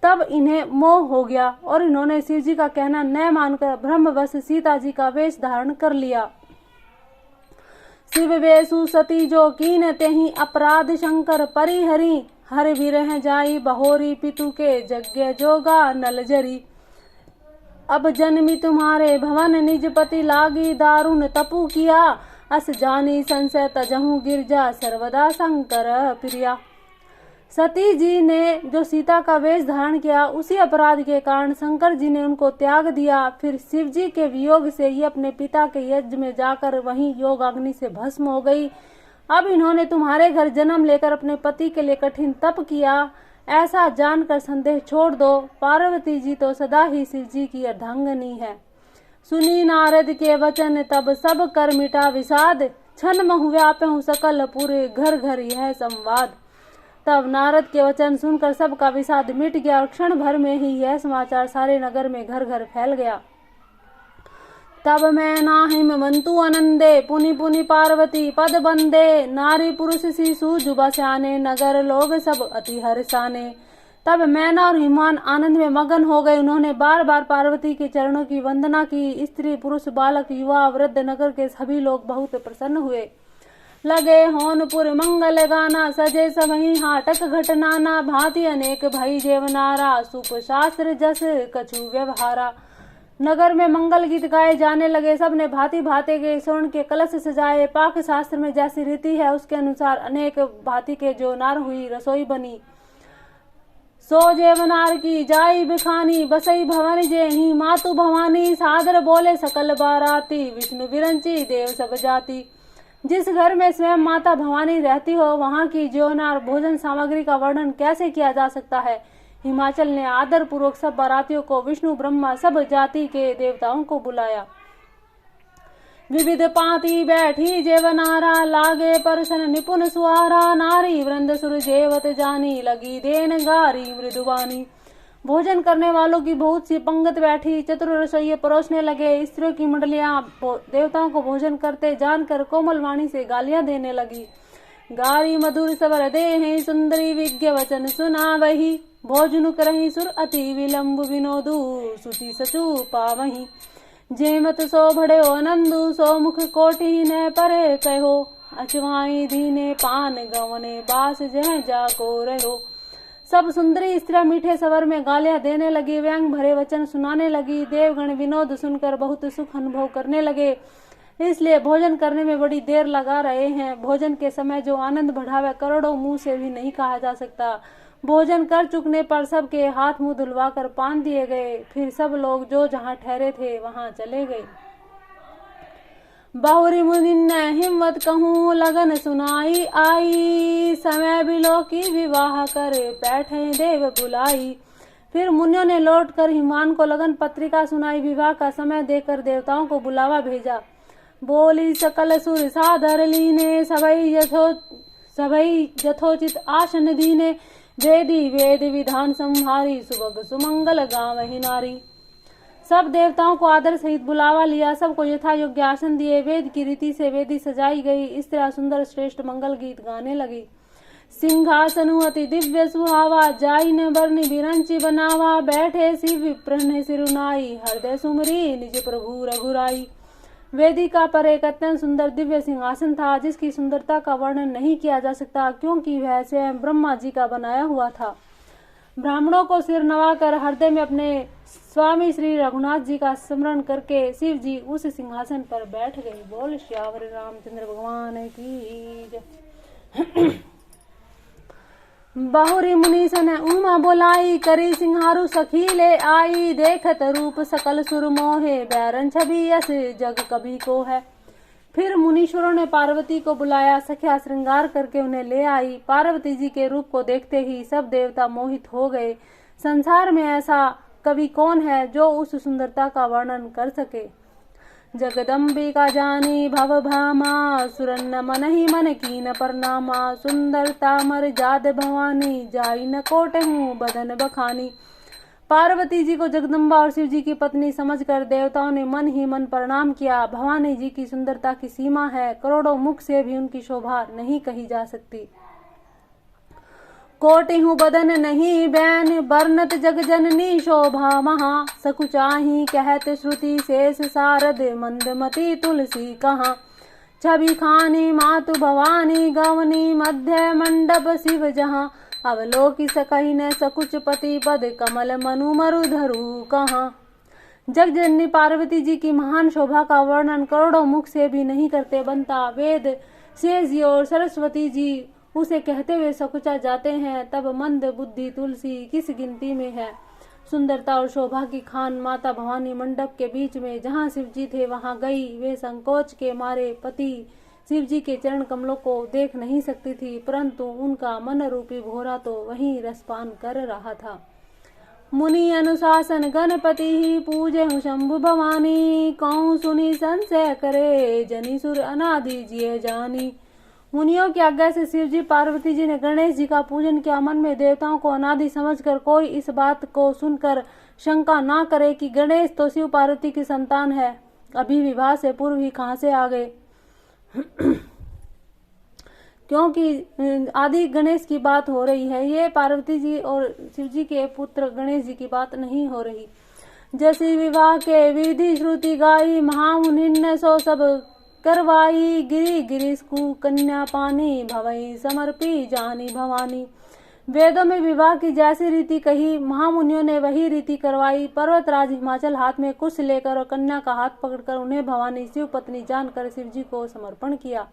A: तब इन्हें मोह हो गया और इन्होंने शिव जी का कहना न मानकर ब्रह्मवश सीता जी का वेश धारण कर लिया। शिव वेशु सती जो कीन तेहि अपराध शंकर परिहरी, हर विरह जाई बहोरी पितु के यज्ञ जोगा नलजरी। अब जन्मी तुम्हारे भवन निज पति लागी दारुण तपु किया, अस जानी संशय तजहु गिरजा सर्वदा शंकर प्रिया। सती जी ने जो सीता का वेश धारण किया उसी अपराध के कारण शंकर जी ने उनको त्याग दिया। फिर शिव जी के वियोग से ही अपने पिता के यज्ञ में जाकर वहीं योग अग्नि से भस्म हो गई। अब इन्होंने तुम्हारे घर जन्म लेकर अपने पति के लिए कठिन तप किया, ऐसा जानकर संदेह छोड़ दो। पार्वती जी तो सदा ही शिव जी की अर्धांगिनी है। सुनी नारद के वचन तब सब कर मिटा विषाद, क्षण महु व्यापहु सकल पूरे घर घर यह संवाद। तब नारद के वचन सुनकर सबका विषाद मिट गया और क्षण भर में ही यह समाचार सारे नगर में घर घर फैल गया। तब मैं नाहिम मंतु आनंदे, पुनि पुनि पार्वती पद बंदे, नारी पुरुष शिशु जुबा स्याने, नगर लोग सब अति हर्षाने। तब मैना और हिमान आनंद में मगन हो गए। उन्होंने बार बार पार्वती के चरणों की वंदना की। स्त्री पुरुष बालक युवा वृद्ध नगर के सभी लोग बहुत प्रसन्न हुए। लगे होनपुर मंगल गाना, सजे सबहि हाटक घटनाना, भांति अनेक भई जेवनारा, सुप शास्त्र जस कछु व्यवहारा। नगर में मंगल गीत गाए जाने लगे। सबने भांति भांति के स्वर्ण के कलश सजाए। पाक शास्त्र में जैसी रीति है उसके अनुसार अनेक भांति के जो नार हुई रसोई बनी। सो जेवनार की जाई बिखानी, बसई भवन जेहि मातु भवानी, सादर बोले सकल बाराती, विष्णु विरंची देव सब जाति। जिस घर में स्वयं माता भवानी रहती हो वहां की ज्योनार भोजन सामग्री का वर्णन कैसे किया जा सकता है। हिमाचल ने आदर पूर्वक सब बारातियों को, विष्णु ब्रह्मा सब जाति के देवताओं को बुलाया। विविध पाती बैठी जेवनारा, लागे परसन निपुण सुहारा, नारी वृंद सुर जेवत जानी, लगी देन गारी मृदुवानी। भोजन करने वालों की बहुत सी पंगत बैठी, चतुर रसोइये परोसने लगे। स्त्रियों की मंडलियां देवताओं को भोजन करते जानकर कोमल वाणी से गालियां देने लगी। गारी मधुर सवर देहि, सुंदरी विज्ञ वचन सुना वही, भोजनु करहि सुर अति विलंब, विनोदु सुति सचु पावही। जेमत सो भड़ो आनंदु, सो मुख कोटि न परे कहो, अचवाई दीने पान गवने, बास जह जाको रहो। सब सुंदरी स्त्रियां मीठे सवर में गालियां देने लगी, व्यंग भरे वचन सुनाने लगी। देवगण विनोद सुनकर बहुत सुख अनुभव करने लगे, इसलिए भोजन करने में बड़ी देर लगा रहे हैं। भोजन के समय जो आनंद बढ़ावे करोड़ों मुंह से भी नहीं कहा जा सकता। भोजन कर चुकने पर सबके हाथ मुंह धुलवाकर पान दिए गए। फिर सब लोग जो जहां ठहरे थे वहां चले गए। बहुरी मुनि ने हिम्मत कहूँ, लगन सुनाई आई, समय बिलो की विवाह कर बैठे देव बुलाई। फिर मुनियों ने लौटकर हिमान को लगन पत्रिका सुनाई। विवाह का समय देकर देवताओं को बुलावा भेजा। बोली सकल सुर सादर लीने, सबई यथोचित आसन दीने, वेदी वेद विधान संहारी, सुबह सुमंगल गावहि नारी। सब देवताओं को आदर सहित बुलावा लिया। सबको यथा योग्य आसन दिए। वेद की रीति से वेदी सजाई गई। स्त्रियां सुंदर श्रेष्ठ मंगल गीत गाने लगी। सिंहासनु अति दिव्य सुहावा, जाई न बरनी बिरंची बनावा, बैठे शिव विप्रन सिरुनाई, हृदय सुमरी निज प्रभु रघुराई। वेदिका पर एक अत्यंत सुंदर दिव्य सिंहासन था, जिसकी सुंदरता का वर्णन नहीं किया जा सकता, क्योंकि वह स्वयं ब्रह्मा जी का बनाया हुआ था। ब्राह्मणों को सिर नवाकर हृदय में अपने स्वामी श्री रघुनाथ जी का स्मरण करके शिव जी उस सिंहासन पर बैठ गए। बोल श्यावर रामचंद्र भगवान की जय। बहुरी मुनीसन उमा बोलाई, करी सिंहारू सखी ले आई, देखत रूप सकल सुर मोहे, बैरन छवि यस जग कभी को है। फिर मुनीश्वरों ने पार्वती को बुलाया। सख्या श्रृंगार करके उन्हें ले आई। पार्वती जी के रूप को देखते ही सब देवता मोहित हो गए। संसार में ऐसा कवि कौन है जो उस सुंदरता का वर्णन कर सके। जगदम्बिका जानी भव भामा, सुरन मन ही मन कीन परनामा, सुंदरता मर जाद भवानी, जाई न कोट हूँ बदन बखानी। पार्वती जी को जगदम्बा और शिव जी की पत्नी समझकर देवताओं ने मन ही मन प्रणाम किया। भवानी जी की सुंदरता की सीमा है, करोड़ों मुख से भी उनकी शोभा नहीं कही जा सकती। कोटि हूँ बदन नहीं बैन, बरनत जग जननी शोभा महा, सकुचाही कहत श्रुति शेष सारद, मंदमती तुलसी कहाँ। छवि खानी मातु भवानी, गवनी मध्य मंडप शिव जहाँ, अवलोकि सकहि न सकुच पति पद, कमल मनु मरु धरु कहाँ। जग जननी पार्वती जी की महान शोभा का वर्णन करोड़ों मुख से भी नहीं करते बनता। वेद शेष जी और सरस्वती जी उसे कहते हुए सकुचा जाते हैं, तब मंद बुद्धि तुलसी किस गिनती में है। सुंदरता और शोभा की खान माता भवानी मंडप के बीच में जहाँ शिव जी थे वहां गई। वे संकोच के मारे पति शिव जी के चरण कमलों को देख नहीं सकती थी, परंतु उनका मन रूपी भोरा तो वहीं रसपान कर रहा था। मुनि अनुशासन गणपति ही पूजे हूँ शंभु भवानी, कहूँ सुनी संशय करे, जनी सुर अनादि जिये जानी। मुनियों की आज्ञा से शिव जी पार्वती जी ने गणेश जी का पूजन किया। मन में देवताओं को अनादि समझकर कोई इस बात को सुनकर शंका ना करे कि गणेश तो शिव पार्वती की संतान है, अभी विवाह से पूर्व ही कहां से आ गए। क्योंकि आदि गणेश की बात हो रही है, ये पार्वती जी और शिव जी के पुत्र गणेश जी की बात नहीं हो रही। जैसी विवाह के विधि श्रुति गाई, महामुनि ने सो सब करवाई, गिरी गिरीश को कन्या पानी, भवई समर्पी जानी भवानी। वेदों में विवाह की जैसी रीति कही, महामुनियों ने वही रीति करवाई। पर्वतराज हिमाचल हाथ में कुश लेकर और कन्या का हाथ पकड़कर उन्हें भवानी शिव पत्नी जानकर शिव जी को समर्पण किया।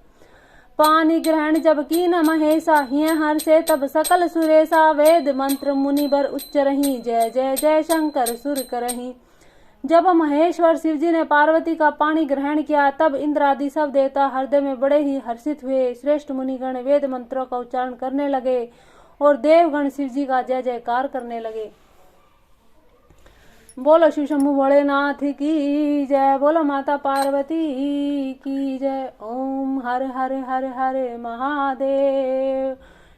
A: पानी ग्रहण जब की न महेशा, हिय हर से तब सकल सुरेशा, वेद मंत्र मुनि बर उच्च रही, जय जय जय शंकर सुर करही। जब महेश्वर शिव जी ने पार्वती का पानी ग्रहण किया, तब इंद्र आदि सब देवता हृदय में बड़े ही हर्षित हुए। श्रेष्ठ मुनिगण वेद मंत्रों का उच्चारण करने लगे और देवगण शिव जी का जय जयकार करने लगे। बोलो शिव शंभु भोलेनाथ की जय, बोलो माता पार्वती की जय। ओम हर हर हर हर महादेव,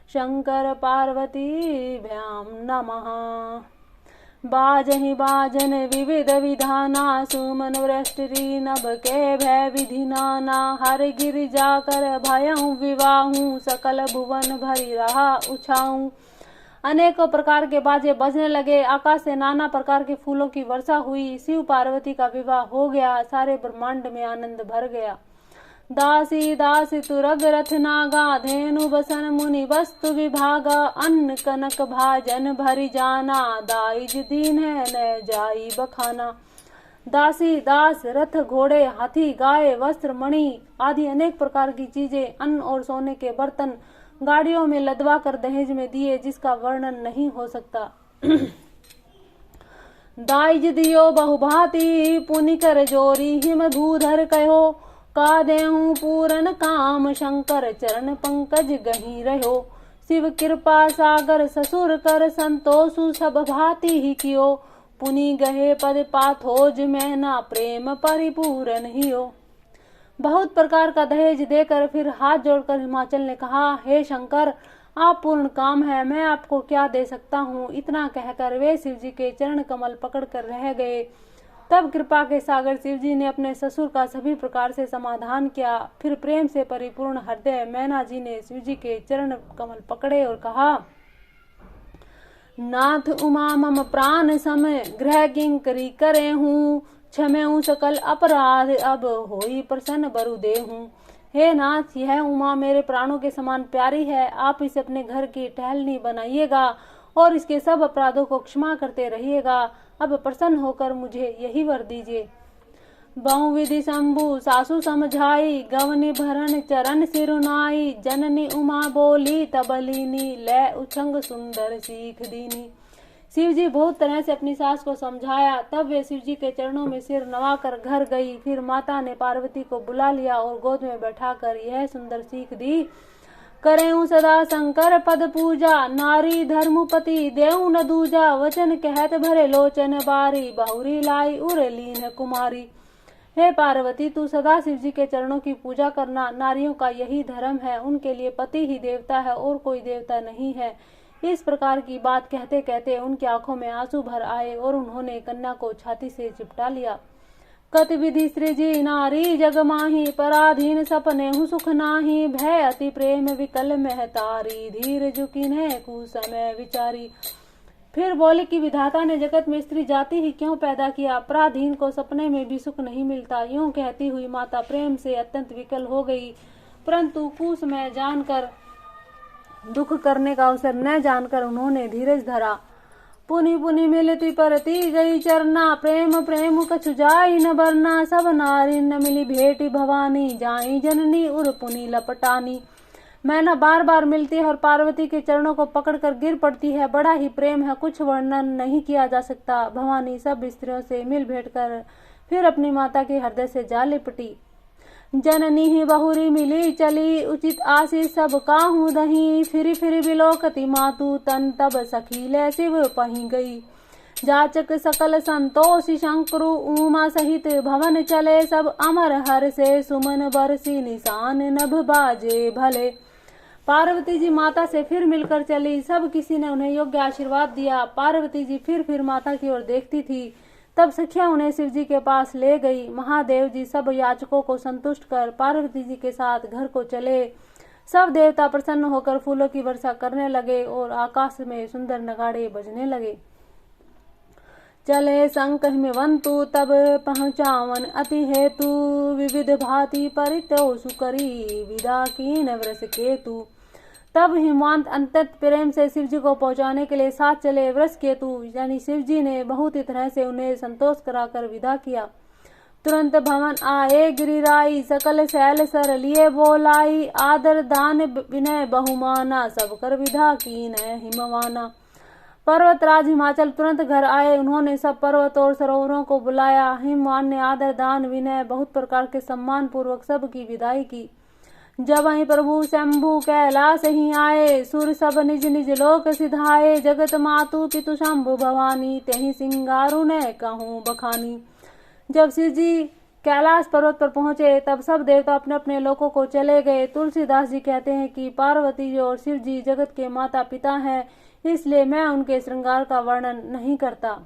A: शंकर पार्वती भ्याम नमः। बाजहि बाजन विविध विधाना, सुमन वृष्टि नभ के भय विधि नाना, हर गिर जाकर भयहूँ विवाहूँ, सकल भुवन भरी रहा उछाऊं। अनेकों प्रकार के बाजे बजने लगे, आकाश से नाना प्रकार के फूलों की वर्षा हुई। शिव पार्वती का विवाह हो गया, सारे ब्रह्मांड में आनंद भर गया। दासी दासी तुरग रथ नागा, धेनु बसन मुनि वस्तु विभागा, अन्न कनक भाजन भरी जाना, दाइज दीन है न जाई बखाना। दासी दास रथ घोड़े हाथी गाय वस्त्र मणि आदि अनेक प्रकार की चीजें, अन्न और सोने के बर्तन गाड़ियों में लदवा कर दहेज में दिए, जिसका वर्णन नहीं हो सकता। दाइज दियो बहुभांति, पुनि कर जोरी हिम धूधर कहो, का देहूं पूरन काम, शंकर चरण पंकज गही रहो। शिव कृपा सागर ससुर कर, संतोषु सब भांति ही कियो, पुनि गहे पद पाथोज में ना, प्रेम परिपूरन हियो। बहुत प्रकार का दहेज देकर फिर हाथ जोड़कर हिमाचल ने कहा, हे शंकर आप पूर्ण काम है, मैं आपको क्या दे सकता हूँ। इतना कहकर वे शिव जी के चरण कमल पकड़कर रह गए। तब कृपा के सागर शिव जी ने अपने ससुर का सभी प्रकार से समाधान किया। फिर प्रेम से परिपूर्ण हृदय मैना जी ने शिव जी के चरण कमल पकड़े और कहा, नाथ उमा मम प्राण समय, गृह किंकरी करे हूँ, क्षमेऊ सकल अपराध, अब होई प्रसन्न बरु देहूं। हे नाथ, यह उमा मेरे प्राणों के समान प्यारी है, आप इसे अपने घर की टहलनी बनाइएगा और इसके सब अपराधों को क्षमा करते रहिएगा। अब प्रसन्न होकर मुझे यही वर दीजिए। बहुविधि शंभु सासु समझाई, गवनी भरण चरण सिरुनाई, जननी उमा बोली तबलीनी, ले उछंग सुंदर सीख दीनी। शिव जी बहुत तरह से अपनी सास को समझाया, तब वे शिव जी के चरणों में सिर नवाकर घर गई। फिर माता ने पार्वती को बुला लिया और गोद में बैठाकर यह सुंदर सीख दी, करेऊं सदा शंकर पद पूजा, नारी धर्मपति देऊ न दूजा, वचन कहत भरे लोचन बारी, बहुरी लाई उरे लीन कुमारी। हे पार्वती, तू सदा शिव जी के चरणों की पूजा करना, नारियों का यही धर्म है, उनके लिए पति ही देवता है और कोई देवता नहीं है। इस प्रकार की बात कहते कहते उनकी आंखों में आंसू भर आए और उन्होंने कन्या को छाती से चिपटा लिया। कति विधि सृजी नारी जग माही, पराधीन सपने हूँ सुख नाही, भय अति प्रेम विकल महतारी, धीर झुकिन है कुसमय विचारी। फिर बोले कि विधाता ने जगत में स्त्री जाति ही क्यों पैदा किया, पराधीन को सपने में भी सुख नहीं मिलता। यूं कहती हुई माता प्रेम से अत्यंत विकल हो गई, परंतु कुसमय जानकर, दुख करने का अवसर न जानकर उन्होंने धीरज धरा। पुनि पुनि मिलती परती गई चरना, प्रेम प्रेम कछु जाई न बरना, सब नारी न मिली भेटी भवानी, जाई जननी उर पुनि लपटानी। मैना बार बार मिलती है और पार्वती के चरणों को पकड़कर गिर पड़ती है। बड़ा ही प्रेम है, कुछ वर्णन नहीं किया जा सकता। भवानी सब स्त्रियों से मिल भेंट कर फिर अपनी माता के हृदय से जा लिपटी। जननी ही बहुरी मिली चली, उचित आशीष सब काहू दही, फिरी फिरी बिलोकती मातु तन, तब सखी ले शिव पही गई। जाचक सकल संतोषी शंकरु, उमा सहित भवन चले, सब अमर हर से सुमन बरसी, निशान नभ बाजे भले। पार्वती जी माता से फिर मिलकर चली, सब किसी ने उन्हें योग्य आशीर्वाद दिया। पार्वती जी फिर माता की ओर देखती थी। तब सखियां उन्हें शिव जी के पास ले गई। महादेव जी सब याचकों को संतुष्ट कर पार्वती जी के साथ घर को चले। सब देवता प्रसन्न होकर फूलों की वर्षा करने लगे और आकाश में सुंदर नगाड़े बजने लगे। चले संक हिमवंतु तब पहुँचावन अति हेतु, विविध भांति परितो सुकरी, विदा कीन वृष केतु। तब हिमवंत अत्यंत प्रेम से शिव जी को पहुंचाने के लिए साथ चले। वृष केतु यानी शिव जी ने बहुत ही तरह से उन्हें संतोष कराकर विदा किया। तुरंत भवन आए गिरिराई, सकल शैल सर लिए बोलाई, आदर दान विनय बहुमाना, सब कर विदा कीन हिमवाना। पर्वतराज हिमाचल तुरंत घर आए। उन्होंने सब पर्वत और सरोवरों को बुलाया। हिमवान ने आदर दान विनय बहुत प्रकार के सम्मान पूर्वक सबकी विदाई की। जब वहीं प्रभु शंभु कैलाश ही आए, सुर सब निज निज लोक सिधाए, जगत मातु पितु शंभु भवानी, तेहि सिंगारु ने कहूँ बखानी। जब शिव जी कैलाश पर्वत पर पहुंचे तब सब देवता अपने अपने लोकों को चले गए। तुलसीदास जी कहते हैं कि पार्वती जी और शिव जी जगत के माता पिता हैं, इसलिए मैं उनके श्रृंगार का वर्णन नहीं करता।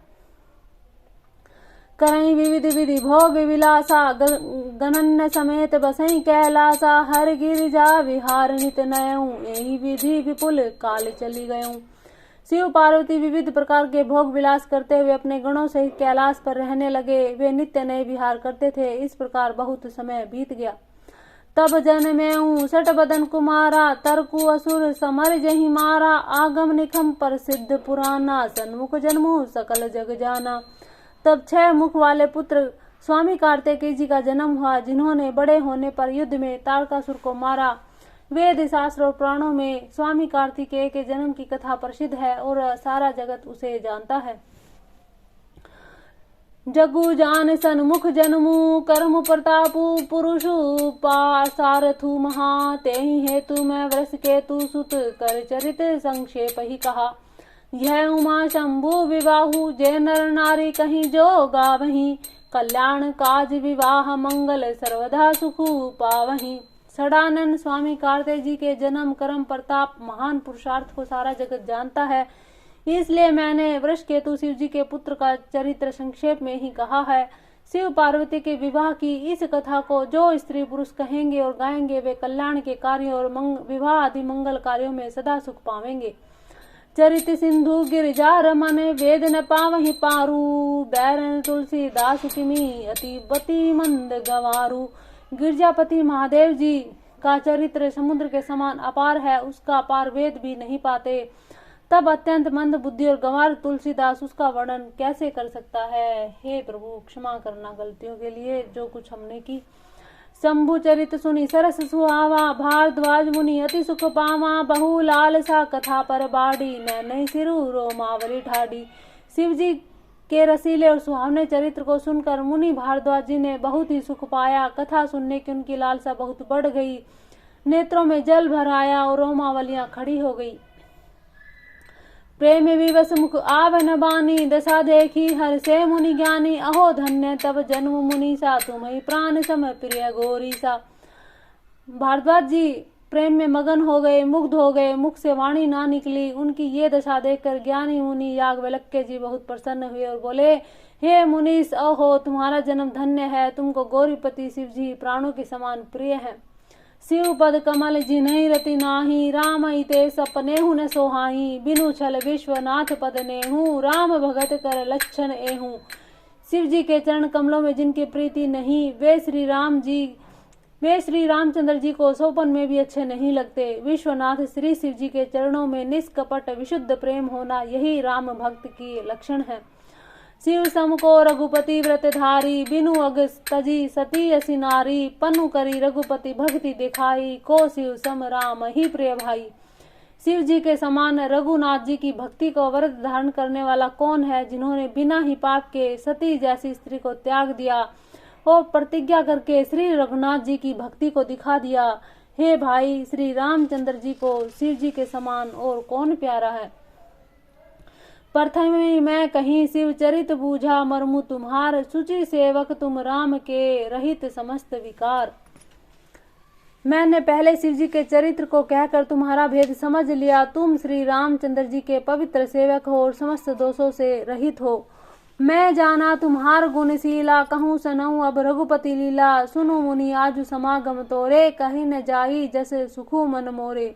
A: करई विविध विधि भोग विलासा, गणन्य समेत बसई कैलासा, हर गिरिजा विहार नित नयऊं, यही विधि विपुल काल चली गयूं। शिव पार्वती विविध प्रकार के भोग विलास करते हुए अपने गणों सहित कैलाश पर रहने लगे। वे नित्य नए विहार करते थे। इस प्रकार बहुत समय बीत गया। तब जन्मेऊ सठ बदन कुमारा, तरकु असुर समर जहि मारा, आगम निखम प्रसिद्ध पुराना, सन्मुख जन्मु सकल जग जाना। तब 6 मुख वाले पुत्र स्वामी कार्तिकेय जी का जन्म हुआ, जिन्होंने बड़े होने पर युद्ध में तारकासुर को मारा। वेद शास्त्र और पुराणों में स्वामी कार्तिकेय के जन्म की कथा प्रसिद्ध है और सारा जगत उसे जानता है। जगु जान सन्मुख जन्मु, कर्म प्रतापु पुरुषु पासारथु महा, तेहि हेतु मैं वृष केतु सुत कर चरित संक्षेप ही कहा। यह उमा शंभु विवाहु, जय नर नारी कहीं जो गावहीं, कल्याण काज विवाह मंगल सर्वदा सुखु पावहीं। सदानंद स्वामी कार्तिक जी के जन्म कर्म प्रताप महान पुरुषार्थ को सारा जगत जानता है, इसलिए मैंने वृष केतु शिव जी के पुत्र का चरित्र संक्षेप में ही कहा है। शिव पार्वती के विवाह की इस कथा को जो स्त्री पुरुष कहेंगे और गाएंगे वे कल्याण के कार्यों और विवाह आदि मंगल कार्यों में सदा सुख पावेंगे। चरित सिंधु गिरिजा रमन, वेद न पावहि पारू, बैरन तुलसीदास किमी अति बती मंद गवारू। गिरजापति महादेव जी का चरित्र समुद्र के समान अपार है, उसका पार वेद भी नहीं पाते। तब अत्यंत मंद बुद्धि और गंवार तुलसीदास उसका वर्णन कैसे कर सकता है। हे प्रभु क्षमा करना गलतियों के लिए जो कुछ हमने की। शंभु चरित सुनी सरस सुहावा, भारद्वाज मुनि अति सुख पावा, बहु लालसा कथा पर बाड़ी, नैन सिरु रोमावली ठाड़ी। शिव जी के रसीले और सुहावने चरित्र को सुनकर मुनि भारद्वाज जी ने बहुत ही सुख पाया। कथा सुनने की उनकी लालसा बहुत बढ़ गई, नेत्रों में जल भर आया और रोमावलियां खड़ी हो गई। प्रेम विवश मुख आवन बानी, दशा देखी हर से मुनि ज्ञानी, अहो धन्य तब जन्म मुनि सा, तुम्हें प्राण सम प्रिय गोरी सा। भारद्वाज जी प्रेम में मगन हो गए, मुग्ध हो गए, मुख से वाणी ना निकली। उनकी ये दशा देखकर ज्ञानी मुनि याज्ञवल्क्य जी बहुत प्रसन्न हुए और बोले, हे मुनीश, अहो तुम्हारा जन्म धन्य है। तुमको गौरीपति शिव जी प्राणों के समान प्रिय है। शिव पद कमल जिन्है रति नाही, राम इते सपनेहु न सोहाई। बिनु छल विश्वनाथ पद नेहु, राम भगत कर लक्षण एहु। शिव जी के चरण कमलों में जिनकी प्रीति नहीं, वे श्री रामचंद्र जी को सौपन में भी अच्छे नहीं लगते। विश्वनाथ श्री शिव जी के चरणों में निष्कपट विशुद्ध प्रेम होना, यही राम भक्त की लक्षण है। शिव सम को रघुपति व्रत धारी, बिनु अग तजी सती असी नारी। पनु करी रघुपति भक्ति दिखाई, को शिव सम राम ही प्रिय भाई। शिव जी के समान रघुनाथ जी की भक्ति को व्रत धारण करने वाला कौन है, जिन्होंने बिना ही पाप के सती जैसी स्त्री को त्याग दिया और प्रतिज्ञा करके श्री रघुनाथ जी की भक्ति को दिखा दिया। हे भाई, श्री रामचंद्र जी को शिव जी के समान और कौन प्यारा है। प्रथम मैं कहीं शिव चरित बूझा, मरमु तुम्हार सुचि सेवक तुम राम के रहित समस्त विकार। मैंने पहले शिव जी के चरित्र को कहकर तुम्हारा भेद समझ लिया। तुम श्री रामचंद्र जी के पवित्र सेवक हो और समस्त दोषों से रहित हो। मैं जाना तुम्हार गुणशीला, कहूँ सनऊ अब रघुपति लीला। सुनो मुनि आजु समागम तोरे, कहीं न जाई जैसे सुखु मन मोरे।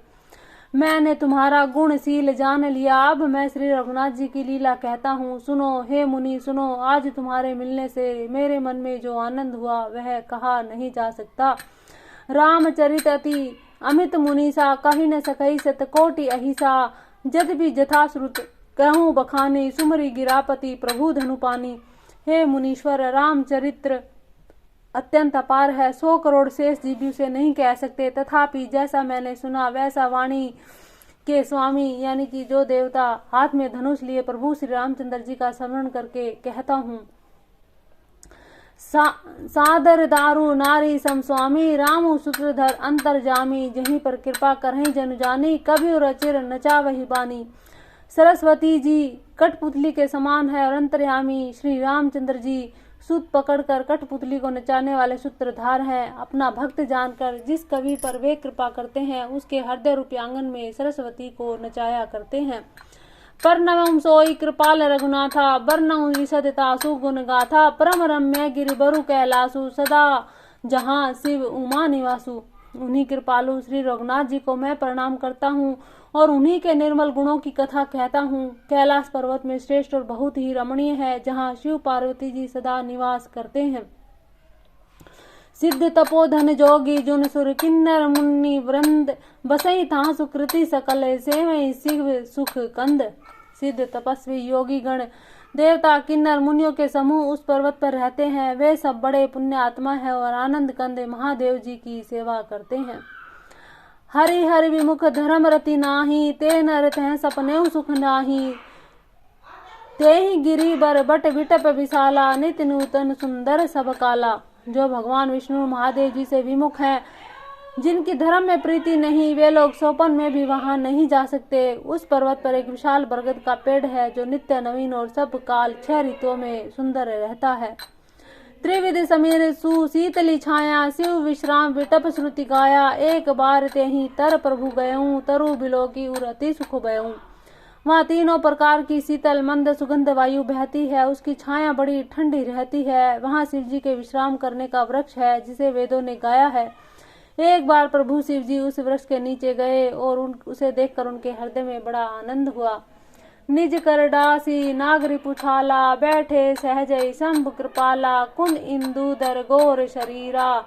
A: मैंने तुम्हारा गुणशील जान लिया, अब मैं श्री रघुनाथ जी की लीला कहता हूँ। सुनो हे मुनि सुनो, आज तुम्हारे मिलने से मेरे मन में जो आनंद हुआ वह कहा नहीं जा सकता। रामचरित अति अमित मुनीसा, कही न सकई सतकोटि अहिसा। जद भी जथाश्रुत कहूँ बखानी, सुमरी गिरापति प्रभु धनुपानी। हे मुनीश्वर, रामचरित्र अत्यंत अपार है, 100 करोड़ शेष जीव उसे नहीं कह सकते। तथापि जैसा मैंने सुना वैसा वाणी के स्वामी यानी कि जो देवता हाथ में धनुष लिए प्रभु श्री रामचंद्र जी का स्मरण करके कहता हूँ। सादर दारू नारी सम स्वामी, रामु सूत्रधर अंतर जामी। जहीं पर कृपा करहीं जन जानी, कभी रचिर नचा वही बानी। सरस्वती जी कठपुतली के समान है और अंतर्यामी श्री रामचंद्र जी सूत पकड़कर कठपुतली को नचाने वाले सूत्रधार हैं। अपना भक्त जानकर जिस कवि पर वे कृपा करते हैं, उसके हृदय रूपी आंगन में सरस्वती को नचाया करते हैं। परनवम सोई कृपाल रघुनाथा, बरनऊ विशदता सुगुण गाथा। परम रम्य गिरिबरु कैलासु, सदा जहाँ शिव उमा निवासु। उन्हीं कृपालु श्री रघुनाथ जी को मैं प्रणाम करता हूँ और उन्हीं के निर्मल गुणों की कथा कहता हूँ। कैलाश पर्वत में श्रेष्ठ और बहुत ही रमणीय है, जहाँ शिव पार्वती जी सदा निवास करते हैं। सिद्ध तपोधन जोगी जुन सुर किन्नर मुनि वृंद, बसई था सुकृति सकल सेवई शिव सुख कंद। सिद्ध तपस्वी योगी गण देवता किन्नर मुनियों के समूह उस पर्वत पर रहते हैं। वे सब बड़े पुण्य आत्मा है और आनंद कंद महादेव जी की सेवा करते हैं। हरि हरि विमुख धर्म रति नाही, ते नरत हैं सपने सुख नाही। ते ही गिरी बर बट विटप विशाला, नित नूतन सुंदर सब काला। जो भगवान विष्णु महादेव जी से विमुख हैं, जिनकी धर्म में प्रीति नहीं, वे लोग सोपन में भी वहां नहीं जा सकते। उस पर्वत पर एक विशाल बरगद का पेड़ है, जो नित्य नवीन और सब काल 6 ऋतुओं में सुंदर रहता है। त्रिविध समीर सुशीतली छाया, शिव विश्राम विटप श्रुति गाया। एक बार ते ही तर प्रभु गयऊं, तरु बिलो की उरति सुख बयऊं। वहाँ तीनों प्रकार की शीतल मंद सुगंध वायु बहती है, उसकी छाया बड़ी ठंडी रहती है। वहाँ शिव जी के विश्राम करने का वृक्ष है, जिसे वेदों ने गाया है। एक बार प्रभु शिव जी उस वृक्ष के नीचे गए और उसे देखकर उनके हृदय में बड़ा आनंद हुआ। निज कर डासी नागरी पुछाला, बैठे सहजय शंभ कृपाला। कुंद इंदु दर गोर शरीरा,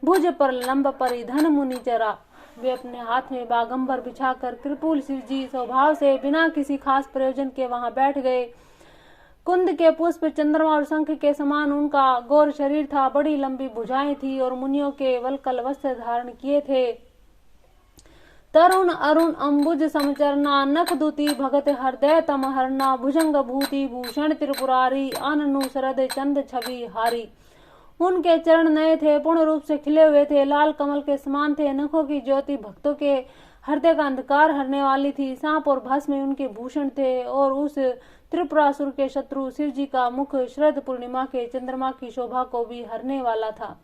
A: भुज पर लंब परिधन मुनि चरा। वे अपने हाथ में बागंबर बिछाकर कृपुल शिव जी स्वभाव से बिना किसी खास प्रयोजन के वहां बैठ गए। कुंद के पुष्प चंद्रमा और शंख के समान उनका गौर शरीर था, बड़ी लंबी भुजाएं थी और मुनियों के वलकल वस्त्र धारण किए थे। तरुण अरुण अंबुज समचरना, नख दूती भगत हृदय तम हरना। भुजंग भूति भूषण त्रिपुरारी, अननु शरद चंद छवि हारी। उनके चरण नए थे, पूर्ण रूप से खिले हुए थे, लाल कमल के समान थे। नखों की ज्योति भक्तों के हृदय का अंधकार हरने वाली थी। सांप और भस्म में उनके भूषण थे और उस त्रिपुरासुर के शत्रु शिव जी का मुख शरद पूर्णिमा के चंद्रमा की शोभा को भी हरने वाला था।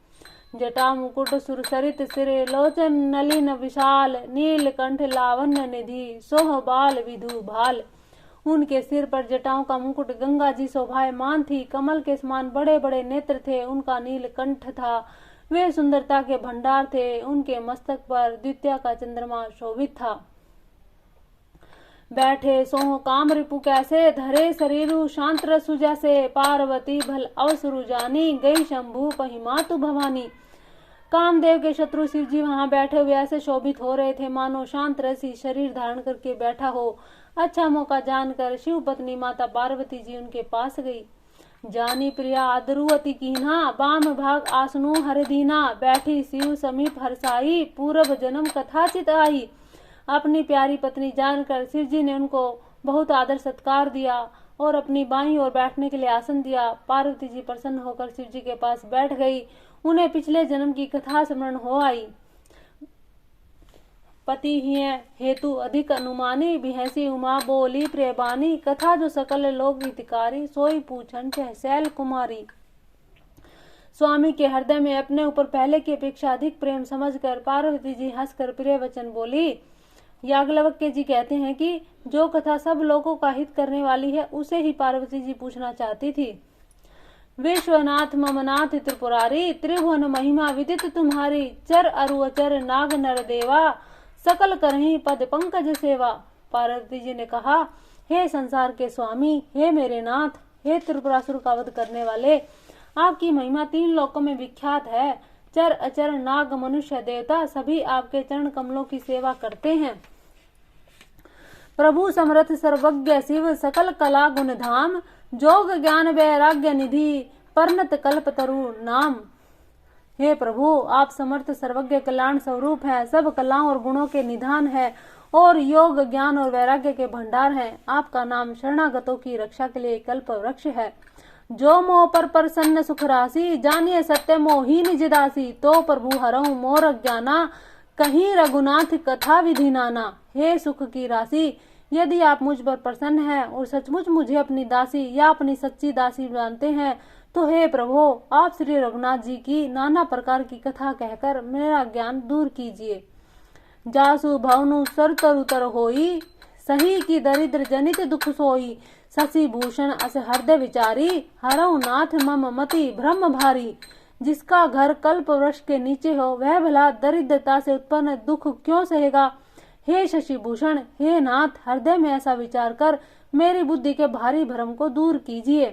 A: जटा मुकुट सुरसरित सिर लोचन नलिन विशाल नीलकंठ लावण्य निधि सोह बाल विधु भाल। उनके सिर पर जटाओं का मुकुट गंगा जी शोभायमान थी। कमल के समान बड़े बड़े नेत्र थे। उनका नीलकंठ था, वे सुंदरता के भंडार थे। उनके मस्तक पर द्वितीया का चंद्रमा शोभित था। बैठे सोह काम रिपु कैसे धरे शरीरु शांत रसु जैसे पार्वती भल अवसरु जानी गई शंभु पहिमातु भवानी। कामदेव के शत्रु शिव जी वहां बैठे हुए ऐसे शोभित हो रहे थे मानो शांत रसी शरीर धारण करके बैठा हो। अच्छा मौका जानकर शिव पत्नी माता पार्वती जी उनके पास गई। जानी प्रिया आदरू अति कीन्हा बाम भाग आसनु हर दीना बैठी शिव समीप हरसाई पूर्व जन्म कथाचित आई। अपनी प्यारी पत्नी जानकर शिव जी ने उनको बहुत आदर सत्कार दिया और अपनी बाईं ओर बैठने के लिए आसन दिया। पार्वती जी प्रसन्न होकर शिव जी के पास बैठ गई। उन्हें पिछले जन्म की कथा स्मरण हो आई। पति ही हेतु अधिक अनुमानी बिहसी उमा बोली प्रेबानी कथा जो सकल लोग हितकारी सोई पूछन चह शैल कुमारी। स्वामी के हृदय में अपने ऊपर पहले की अपेक्षा अधिक प्रेम समझकर पार्वती जी हंसकर प्रिय वचन बोली। याज्ञवल्क्य जी कहते हैं कि जो कथा सब लोगों का हित करने वाली है उसे ही पार्वती जी पूछना चाहती थी। विश्वनाथ ममनाथ त्रिपुरारी त्रिभुवन महिमा विदित तुम्हारी चर अरु अचर नाग नर देवा सकल करही पद पंकज सेवा। पार्वती जी ने कहा, हे संसार के स्वामी, हे मेरे नाथ, हे त्रिपुरासुर का वध करने वाले, आपकी महिमा 3 लोकों में विख्यात है। चर अचर नाग मनुष्य देवता सभी आपके चरण कमलों की सेवा करते हैं। प्रभु समर्थ सर्वज्ञ शिव सकल कला गुण धाम जोग ज्ञान वैराग्य निधि परनत कल्प तरु नाम। हे प्रभु, आप समर्थ सर्वज्ञ कल्याण स्वरूप है, सब कलाओं और गुणों के निधान है और योग ज्ञान और वैराग्य के भंडार हैं। आपका नाम शरणागतों की रक्षा के लिए कल्प वृक्ष है। जो मोह पर प्रसन्न सुख राशि जानिए सत्य मोही निज दासी तो प्रभु हरहु मोर अज्ञाना कहीं रघुनाथ कथा विधि नाना। हे सुख की राशि, यदि आप मुझ पर प्रसन्न हैं और सचमुच मुझे अपनी दासी या अपनी सच्ची दासी जानते हैं तो हे प्रभु, आप श्री रघुनाथ जी की नाना प्रकार की कथा कहकर मेरा ज्ञान दूर कीजिए। जासु भवनु सर तरुतर होई सही की दरिद्र जनित दुख सोई शशि भूषण अस हृदय विचारी हरऊ नाथ मम मति ब्रह्म भारी। जिसका घर कल्प वृक्ष के नीचे हो वह भला दरिद्रता से उत्पन्न दुख क्यों सहेगा। हे शशि भूषण, हे नाथ, हृदय में ऐसा विचार कर मेरी बुद्धि के भारी भ्रम को दूर कीजिए।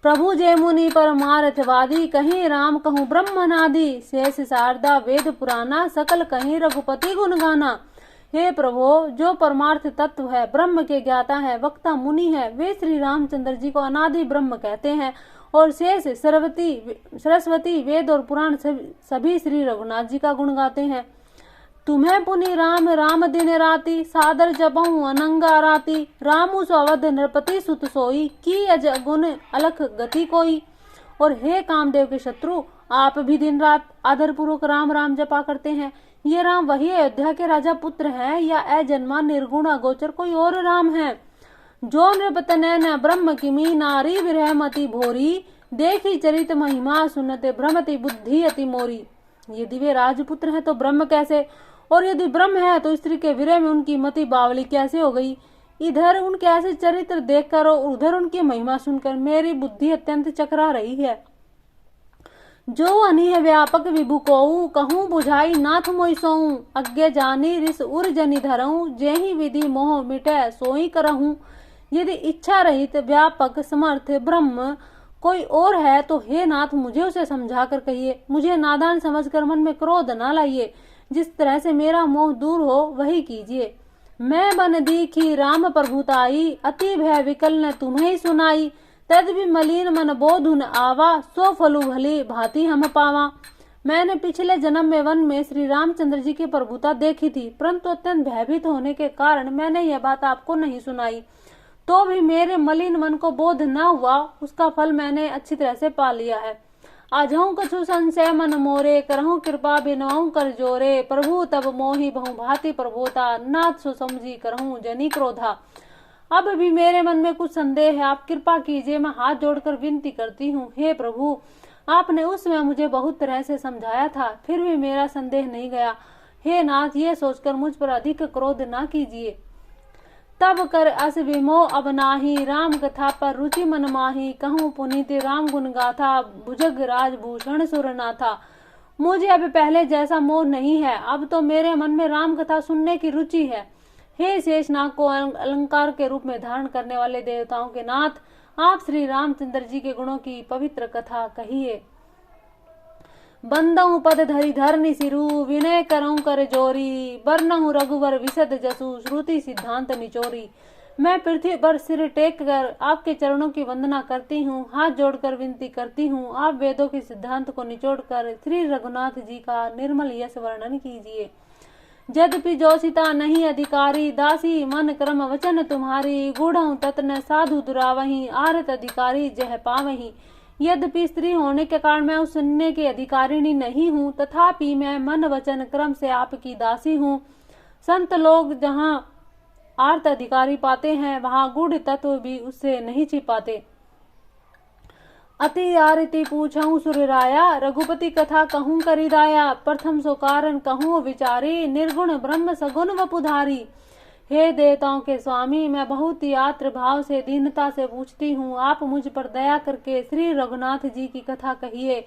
A: प्रभु जय मुनि परमार्थवादी कहीं राम कहूँ ब्रह्मनादि शेष शारदा वेद पुराना सकल कहीं रघुपति गुण गाना। हे प्रभु, जो परमार्थ तत्व है, ब्रह्म के ज्ञाता है, वक्ता मुनि है, वे श्री रामचंद्र जी को अनादि ब्रह्म कहते हैं और शेष सरस्वती वेद और पुराण सभी श्री रघुनाथ जी का गुण गाते हैं। तुम्हें पुनि राम राम दिन राति सादर जपऊं अनंगा राति रामु सवध नृपति सुत सोई की अज गुण अलख गति कोई। और हे कामदेव के शत्रु, आप भी दिन रात आदर पूर्वक राम राम जपा करते हैं। ये राम वही अयोध्या के राजा पुत्र हैं या अजन्मा निर्गुण अगोचर कोई और राम है। जो नृपत नैन ब्रह्म किमी नारी विरहमति भोरी देखी चरित महिमा सुनते भ्रमति बुद्धि अति मोरी। यदि वे राजपुत्र हैं तो ब्रह्म कैसे, और यदि ब्रह्म है तो स्त्री के विरह में उनकी मति बावली कैसे हो गई। इधर उनके ऐसे चरित्र देखकर और उधर उनकी महिमा सुनकर मेरी बुद्धि अत्यंत चकरा रही है। जो अनिह व्यापक विभु कोऊ कहूँ बुझाई नाथ मोई सोऊं अज्ञे जानी रिस उर जनि धरऊं जेहि विधि मोह मिटे सोई करहूं। यदि इच्छा रहित व्यापक समर्थ ब्रह्म कोई और है तो हे नाथ, मुझे उसे समझा कर कहिए। मुझे नादान समझकर मन में क्रोध न लाइए। जिस तरह से मेरा मोह दूर हो वही कीजिए। मैं बन दीखी राम प्रभुताई अति भय विकल ने तुम्हें ही सुनाई तद भी मलिन मन बोधुन आवा सो फलु भली भांति हम पावा। मैंने पिछले जन्म में वन में श्री रामचंद्र जी की प्रभुता देखी थी, परंतु अत्यंत भयभीत होने के कारण मैंने यह बात आपको नहीं सुनाई। तो भी मेरे मलिन मन को बोध न हुआ, उसका फल मैंने अच्छी तरह से पा लिया है। आजहूं कछु संशय मन मोरे करहूं कृपा बिनवाऊं कर जोरे प्रभु तब मोहि बहु भांति प्रभोता नाथ सो समझी करहूं जनी क्रोधा। अब भी मेरे मन में कुछ संदेह है, आप कृपा कीजिए, मैं हाथ जोड़कर विनती करती हूँ। हे प्रभु, आपने उस समय मुझे बहुत तरह से समझाया था, फिर भी मेरा संदेह नहीं गया। हे नाथ, ये सोचकर मुझ पर अधिक क्रोध ना कीजिए। तब कर अस विमोह अब नाही, राम कथा पर रुचि मन माही। कहूँ पुनीत राम गुण गाथा, भुजग राजभूषण सुरनाथा। मुझे अब पहले जैसा मोह नहीं है, अब तो मेरे मन में राम कथा सुनने की रुचि है। हे शेषनाग को अलंकार के रूप में धारण करने वाले देवताओं के नाथ, आप श्री रामचंद्र जी के गुणों की पवित्र कथा कहिए। बंदऊ पद धरि धरनी सिरु, विनय करऊं कर जोरी। बरनहु रघुवर विशद जसु, श्रुति सिद्धांत निचोरी। मैं पृथ्वी पर सिर टेक कर आपके चरणों की वंदना करती हूँ, हाथ जोड़कर विनती करती हूँ, आप वेदों के सिद्धांत को निचोड़कर श्री रघुनाथ जी का निर्मल यश वर्णन कीजिए। यद्यपि जोशिता नहीं अधिकारी, दासी मन क्रम वचन तुम्हारी। गूढ़ तत्न साधु दुरावही, आरत अधिकारी जह पावही। यद्यपि स्त्री होने के कारण मैं उस सुनने की अधिकारिणी नहीं हूँ, तथापि मैं मन वचन क्रम से आपकी दासी हूँ। संत लोग जहाँ आर्त अधिकारी पाते हैं, वहाँ गूढ़ तत्व भी उससे नहीं छिपाते। अति आरती पूछऊं सुरराया, रघुपति कथा कहूं करिदाया। प्रथम सो कारण कहूं विचारी, निर्गुण ब्रह्म सगुण वपुधारी। हे देवताओं के स्वामी, मैं बहुत ही आत्र भाव से दीनता से पूछती हूँ, आप मुझ पर दया करके श्री रघुनाथ जी की कथा कहिए।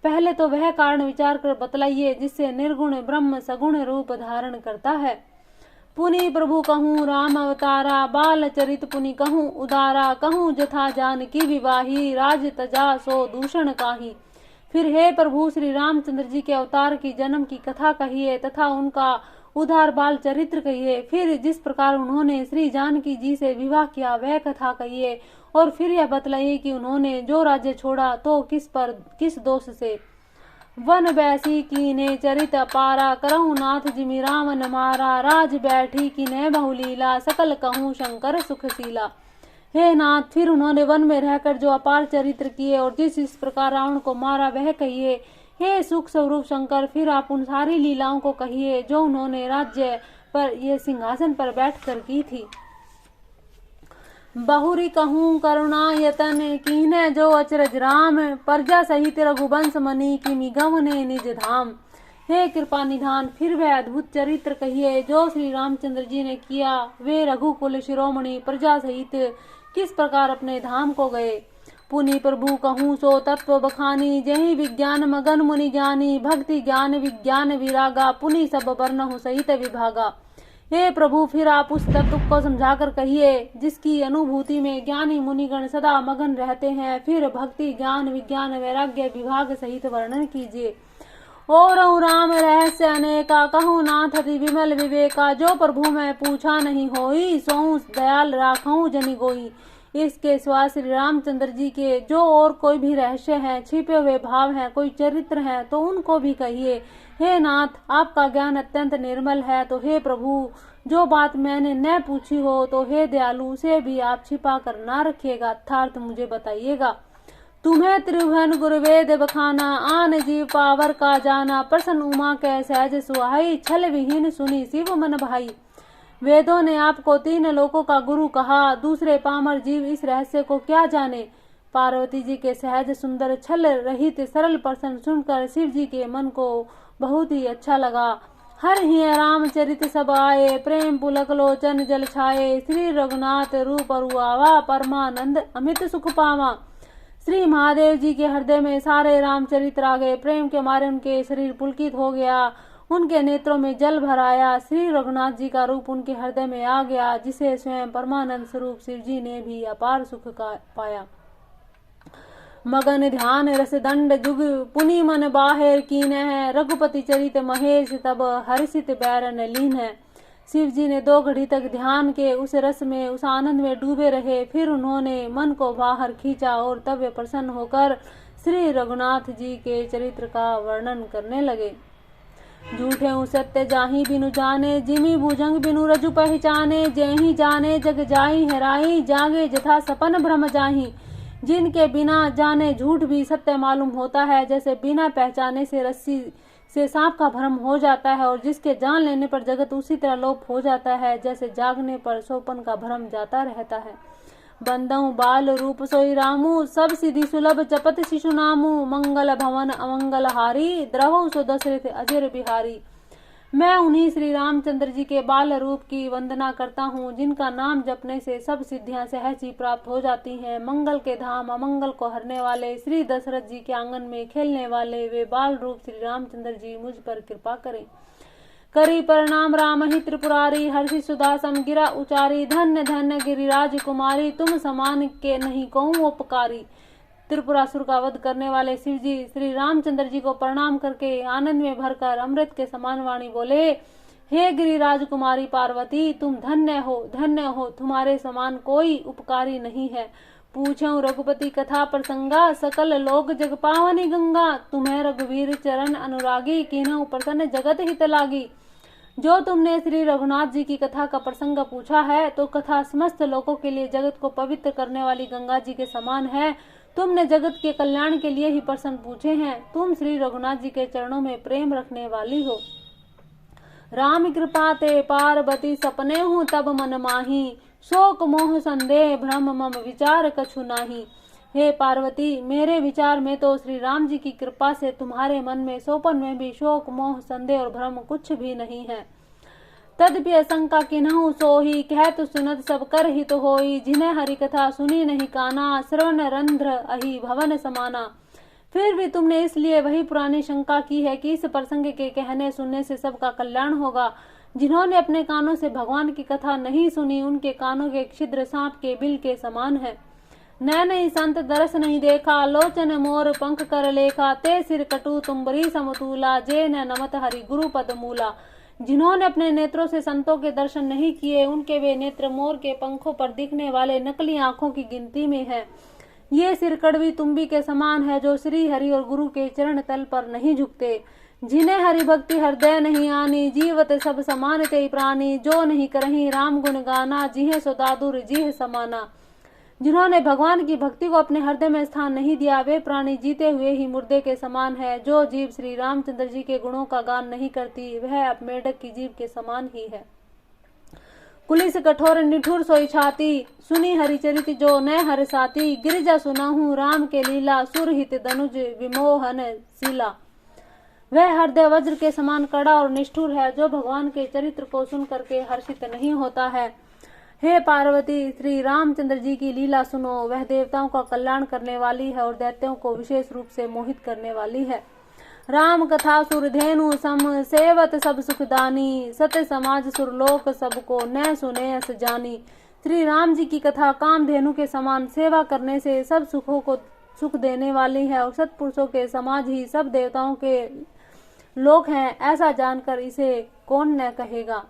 A: पहले तो वह कारण विचार कर बतलाइए जिससे निर्गुण ब्रह्म सगुण रूप धारण करता है। पुनि प्रभु कहूँ राम अवतारा, बाल चरित पुनि कहूँ उदारा। कहूँ जथा जानकी विवाही, राज तजा सो दूषण काही। फिर हे प्रभु, श्री रामचंद्र जी के अवतार की जन्म की कथा कहिए तथा उनका उदार बाल चरित्र कहिए। फिर जिस प्रकार उन्होंने श्री जानकी जी से विवाह किया वह कथा कहिए, और फिर यह बतलाइए कि उन्होंने जो राज्य छोड़ा तो किस दोष से। वन बैसी कीने चरित अपारा, करहु नाथ जिमि रावण मारा। राज बैठी कीने बहुलीला, सकल कहूँ शंकर सुखशीला। हे नाथ, फिर उन्होंने वन में रहकर जो अपार चरित्र किए और जिस प्रकार रावण को मारा वह कहिए। हे सुख स्वरूप शंकर, फिर आप उन सारी लीलाओं को कहिए जो उन्होंने राज्य पर ये सिंहासन पर बैठकर की थी। बहुरी कहूँ करुणा यतन, कीन्हे जो अचरज राम। प्रजा सहित रघुवंश मणि, किमि गवने निज धाम। हे कृपा निधान, फिर वह अद्भुत चरित्र कहिए जो श्री रामचंद्र जी ने किया। वे रघुकुल शिरोमणि प्रजा सहित किस प्रकार अपने धाम को गए। पुनि प्रभु कहूँ सो तत्व बखानी, जहि विज्ञान मगन मुनि ज्ञानी। भक्ति ज्ञान विज्ञान विरागा, पुनि सब वर्णहु सहित विभागा। हे प्रभु, फिर आप उस तत्व को समझाकर कहिए जिसकी अनुभूति में ज्ञानी मुनिगण सदा मगन रहते हैं। फिर भक्ति ज्ञान विज्ञान वैराग्य विभाग सहित वर्णन कीजिए। और राम रहस्य अनेका, कहूँ नाथ अति विमल विवेका। जो प्रभु मैं पूछा नहीं होई, सोऊं दयाल राखऊं जनि गोई। इसके सिवा श्री रामचंद्र जी के जो और कोई भी रहस्य है, छिपे हुए भाव हैं, कोई चरित्र है तो उनको भी कहिए। हे नाथ, आपका ज्ञान अत्यंत निर्मल है, तो हे प्रभु, जो बात मैंने न पूछी हो तो हे दयालु उसे भी आप छिपा कर ना रखिएगा, अर्थात मुझे बताइएगा। तुम्हें त्रिभुवन गुरुवेद बखाना, आन जीव पावर का जाना। प्रसन्न उमा कै सहज सुहाई, छल विहीन सुनी शिव मन भाई। वेदों ने आपको 3 लोकों का गुरु कहा, दूसरे पामर जीव इस रहस्य को क्या जाने। पार्वती जी के सहज सुंदर छल रहित सरल प्रश्न सुनकर शिव जी के मन को बहुत ही अच्छा लगा। हर ही रामचरित सब आए, प्रेम पुलक लोचन जल छाए। श्री रघुनाथ रूप रुआवा, परमानंद अमित सुख पावा। श्री महादेव जी के हृदय में सारे रामचरित्र आ गए। प्रेम के मारे उनके शरीर पुलकित हो गया, उनके नेत्रों में जल भर आया। श्री रघुनाथ जी का रूप उनके हृदय में आ गया, जिसे स्वयं परमानंद स्वरूप शिव जी ने भी अपार सुख का पाया। मगन ध्यान रस दंड जुग, पुनि मन बाहेर कीन है। रघुपति चरित महेश, तब हर्षित बैरन लीन है। शिव जी ने 2 घड़ी तक ध्यान के उस रस में, उस आनंद में डूबे रहे। फिर उन्होंने मन को बाहर खींचा और तब वे प्रसन्न होकर श्री रघुनाथ जी के चरित्र का वर्णन करने लगे। झूठे सत्य जाही बिनु जाने, जिमी भुजंग बिनु रजु पहचाने। जेहि जाने जग जाही हेराई, जागे जथा सपन भ्रम जाही। जिनके बिना जाने झूठ भी सत्य मालूम होता है, जैसे बिना पहचाने से रस्सी से सांप का भ्रम हो जाता है और जिसके जान लेने पर जगत उसी तरह लोप हो जाता है जैसे जागने पर सोपन का भ्रम जाता रहता है। बंदऊ बाल रूप सोई रामू, सब सिद्धि सुलभ जपत शिशु नामू, मंगल भवन अमंगल हारी, द्रवऊ सो दशरथ अजर बिहारी। मैं उन्हीं श्री रामचंद्र जी के बाल रूप की वंदना करता हूँ जिनका नाम जपने से सब सिद्धियां सहज ही प्राप्त हो जाती हैं। मंगल के धाम अमंगल को हरने वाले श्री दशरथ जी के आंगन में खेलने वाले वे बाल रूप श्री रामचंद्र जी मुझ पर कृपा करें। करी प्रणाम राम ही त्रिपुरारी, हर्षि सुधा सम गिरा उचारी, धन्य धन्य गिरिराज कुमारी, तुम समान के नहीं कहूँ उपकारी। त्रिपुरासुर का वध करने वाले शिव जी श्री रामचंद्र जी को प्रणाम करके आनंद में भरकर अमृत के समान वाणी बोले, हे गिरिराज कुमारी पार्वती, तुम धन्य हो, तुम्हारे समान कोई उपकारी नहीं है। पूछो रघुपति कथा प्रसंगा, सकल लोक जग पावनी गंगा, तुम्हें रघुवीर चरण अनुरागी, कीन्हु प्रसन्न जगत हित लागी। जो तुमने श्री रघुनाथ जी की कथा का प्रसंग पूछा है तो कथा समस्त लोगों के लिए जगत को पवित्र करने वाली गंगा जी के समान है। तुमने जगत के कल्याण के लिए ही प्रश्न पूछे हैं। तुम श्री रघुनाथ जी के चरणों में प्रेम रखने वाली हो। राम कृपा ते पार्वती सपने हूँ तब मन माही, शोक मोह संदेह भ्रम मम विचार कछु नाही। हे पार्वती, मेरे विचार में तो श्री राम जी की कृपा से तुम्हारे मन में सोपन में भी शोक मोह संदेह और भ्रम कुछ भी नहीं है। तदपि असंका किन्हु सोही, कहत सुनत सब कर हित होई, जिन्हें हरि कथा सुनी नहीं काना, श्रवण रंध्र अहि भवन समाना। फिर भी तुमने इसलिए वही पुरानी शंका की है कि इस प्रसंग के कहने सुनने से सबका कल्याण होगा। जिन्होंने अपने कानों से भगवान की कथा नहीं सुनी उनके कानों के छिद्र सांप के बिल के समान है। नैन ही संत दरस नहीं देखा, लोचन मोर पंख कर लेखा, ते सिर कटु तुम्बरी समतूला, जे न नमत हरि गुरु पद मूला। जिन्होंने अपने नेत्रों से संतों के दर्शन नहीं किए उनके वे नेत्र मोर के पंखों पर दिखने वाले नकली आंखों की गिनती में है। ये सिर कड़वी तुम्बी के समान है जो श्री हरि और गुरु के चरण तल पर नहीं झुकते। जिन्हें हरि भक्ति हृदय नहीं आनी, जीवत सब समान ते प्राणी, जो नहीं करही राम गुण गाना, जिहे सो दादुर जिह समाना। जिन्होंने भगवान की भक्ति को अपने हृदय में स्थान नहीं दिया वे प्राणी जीते हुए ही मुर्दे के समान है। जो जीव श्री रामचंद्र जी के गुणों का गान नहीं करती वह अब मेढक की जीव के समान ही है। कुलिस कठोर निठुर सोई छाती, सुनी हरिचरित जो न हर साथी, गिरिजा सुनाहू राम के लीला, सुरहित धनुज विमोहन शीला। वह हृदय वज्र के समान कड़ा और निष्ठुर है जो भगवान के चरित्र को सुन करके हर्षित नहीं होता है। हे पार्वती, श्री रामचंद्र जी की लीला सुनो, वह देवताओं का कल्याण करने वाली है और दैत्यों को विशेष रूप से मोहित करने वाली है। राम कथा सुरधेनु सम, सेवत सब सुखदानी, सत्य समाज सुरलोक सबको, न सुने अस जानी। श्री राम जी की कथा कामधेनु के समान सेवा करने से सब सुखों को सुख देने वाली है और सत्पुरुषों के समाज ही सब देवताओं के लोक हैं, ऐसा जानकर इसे कौन न कहेगा।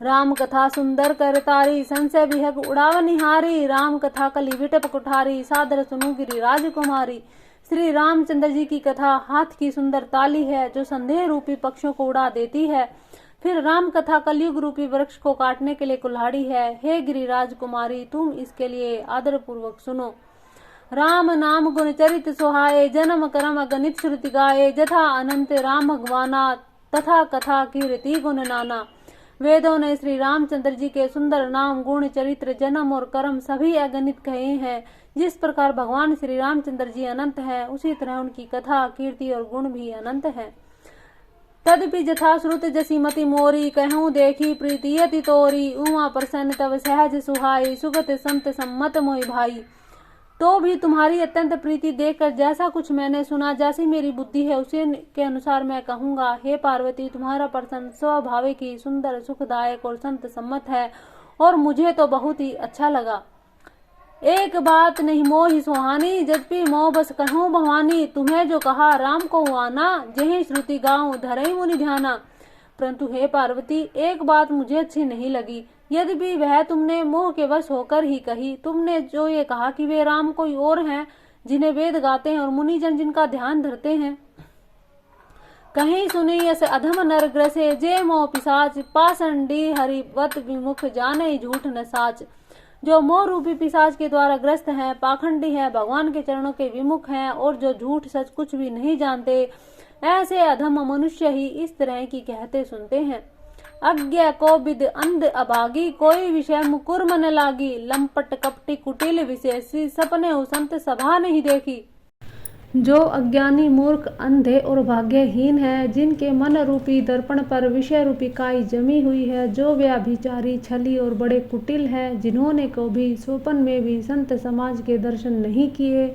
A: राम कथा सुंदर कर तारी, संशय विहग उड़ाव निहारी, राम कथा कली विटप कुठारी, सादर सुनु गिरिराज कुमारी। श्री रामचंद्र जी की कथा हाथ की सुंदर ताली है जो संदेह रूपी पक्षों को उड़ा देती है। फिर राम कथा कलयुग रूपी वृक्ष को काटने के लिए कुल्हाड़ी है। हे गिरिराज कुमारी, तुम इसके लिए आदर पूर्वक सुनो। राम नाम गुण चरित सुहाए, जन्म कर्म गणित श्रुति गाए, जथा अनंत राम भगवाना, तथा कथा कीर्ति गुण नाना। वेदों ने श्री रामचंद्र जी के सुंदर नाम गुण चरित्र जन्म और कर्म सभी अगणित कहे हैं। जिस प्रकार भगवान श्री रामचंद्र जी अनंत हैं उसी तरह उनकी कथा कीर्ति और गुण भी अनंत हैं। तदपि जथा श्रुत जसी मति मोरी, कहूँ देखी प्रीति यति तोरी, उमा प्रसन्न तब सहज सुहाई, सुगत संत सम्मत मोहि भाई। तो भी तुम्हारी अत्यंत प्रीति देखकर जैसा कुछ मैंने सुना, जैसी मेरी बुद्धि है उसी के अनुसार मैं कहूँगा। हे पार्वती, तुम्हारा प्रसन्न स्वाभाविक ही सुंदर सुखदायक और संत सम्मत है और मुझे तो बहुत ही अच्छा लगा। एक बात नहीं मोहि सुहानी, यद्यपि मोह बस कहूँ भवानी, तुम्हें जो कहा राम को आना, जेहि श्रुति गाऊं धरई मुनि ध्याना। परंतु हे पार्वती, एक बात मुझे अच्छी नहीं लगी, यद्यपि वह तुमने मोह के वश होकर ही कही। तुमने जो ये कहा कि वे राम कोई और हैं जिन्हें वेद गाते हैं और मुनिजन जिनका ध्यान धरते हैं। कहीं सुनी ऐसे अधम नर ग्रसे, जे मोह पिशाच, पाषंडी हरिवत विमुख जाने झूठ न साच। जो मोह रूपी पिशाच के द्वारा ग्रस्त हैं, पाखंडी हैं, भगवान के चरणों के विमुख हैं और जो झूठ सच कुछ भी नहीं जानते, ऐसे अधम मनुष्य ही इस तरह की कहते सुनते हैं। अज्ञ को विद अंध अभागी, कोई विषय मुकुर मन लागी, लंपट कपटी कुटिल विशेषी, सपने संत सभा नहीं देखी। जो अज्ञानी मूर्ख अंधे और भाग्यहीन है, जिनके मन रूपी दर्पण पर विषय रूपी काई जमी हुई है, जो व्याभिचारी छली और बड़े कुटिल है, जिन्होंने कभी स्वप्न में भी संत समाज के दर्शन नहीं किए,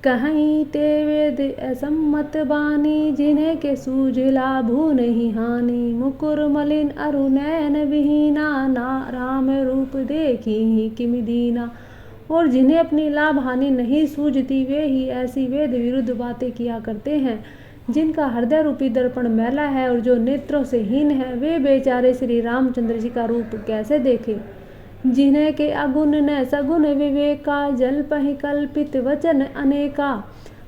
A: कहीं ते वेद असम्मत बानी, जिन्हें के सूझ लाभू नहीं हानि, मुकुर मलिन अरुनैन विहीना, ना राम रूप देखी ही किमि दीना। और जिन्हें अपनी लाभ हानि नहीं सूझती, वे ही ऐसी वेद विरुद्ध बातें किया करते हैं। जिनका हृदय रूपी दर्पण मैला है और जो नेत्रों से हीन है, वे बेचारे श्री रामचंद्र जी का रूप कैसे देखें। जिन्हें के अगुण न सगुण विवेका, जल पहि कल्पित वचन अनेका,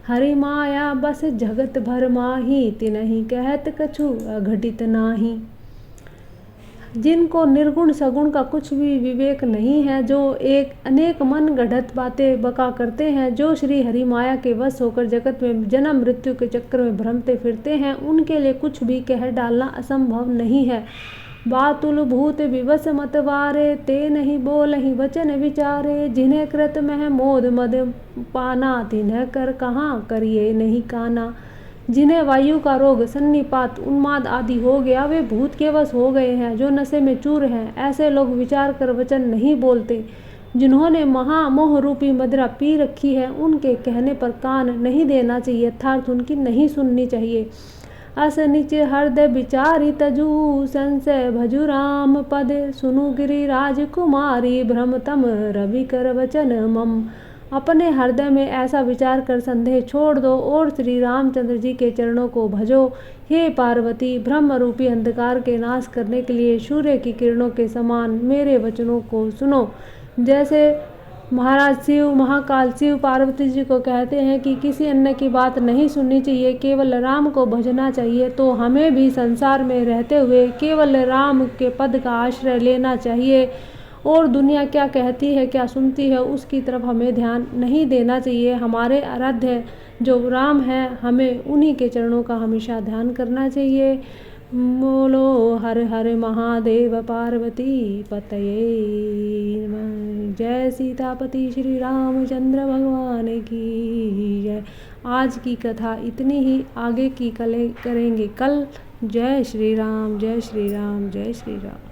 A: हरि माया बस जगत भर माही, तिनहि कहत कछु अघटित नाही। जिनको निर्गुण सगुण का कुछ भी विवेक नहीं है, जो एक अनेक मन गढ़त बातें बका करते हैं, जो श्री हरि माया के वश होकर जगत में जन्म मृत्यु के चक्कर में भ्रमते फिरते हैं, उनके लिए कुछ भी कह डालना असंभव नहीं है। बातुल भूत विवश मतवारे, ते नहीं बोलहि वचन विचारे, जिन्हें कृत मह मोद मद पाना, तिन्ह कर कहाँ करिए नहीं काना। जिन्हें वायु का रोग, सन्निपात, उन्माद आदि हो गया, वे भूत के वश हो गए हैं, जो नशे में चूर हैं, ऐसे लोग विचार कर वचन नहीं बोलते। जिन्होंने महामोह रूपी मदिरा पी रखी है, उनके कहने पर कान नहीं देना चाहिए, अर्थात उनकी नहीं सुननी चाहिए। अस निच हृदय विचारी तजु, संशय भजु राम पद, सुनु गिरि राजकुमारी, भ्रमतम रवि कर वचन मम। अपने हृदय में ऐसा विचार कर संदेह छोड़ दो और श्री रामचंद्र जी के चरणों को भजो। हे पार्वती, ब्रह्म रूपी अंधकार के नाश करने के लिए सूर्य की किरणों के समान मेरे वचनों को सुनो। जैसे महाराज शिव, महाकाल शिव पार्वती जी को कहते हैं कि किसी अन्य की बात नहीं सुननी चाहिए, केवल राम को भजना चाहिए, तो हमें भी संसार में रहते हुए केवल राम के पद का आश्रय लेना चाहिए और दुनिया क्या कहती है, क्या सुनती है, उसकी तरफ हमें ध्यान नहीं देना चाहिए। हमारे आराध्य जो राम है, हमें उन्हीं के चरणों का हमेशा ध्यान करना चाहिए। बोलो हर हर महादेव पार्वती पतये नमः। जय सीतापति श्री रामचंद्र भगवान की जय। आज की कथा इतनी ही, आगे की करेंगे कल। जय श्री राम, जय श्री राम, जय श्री राम।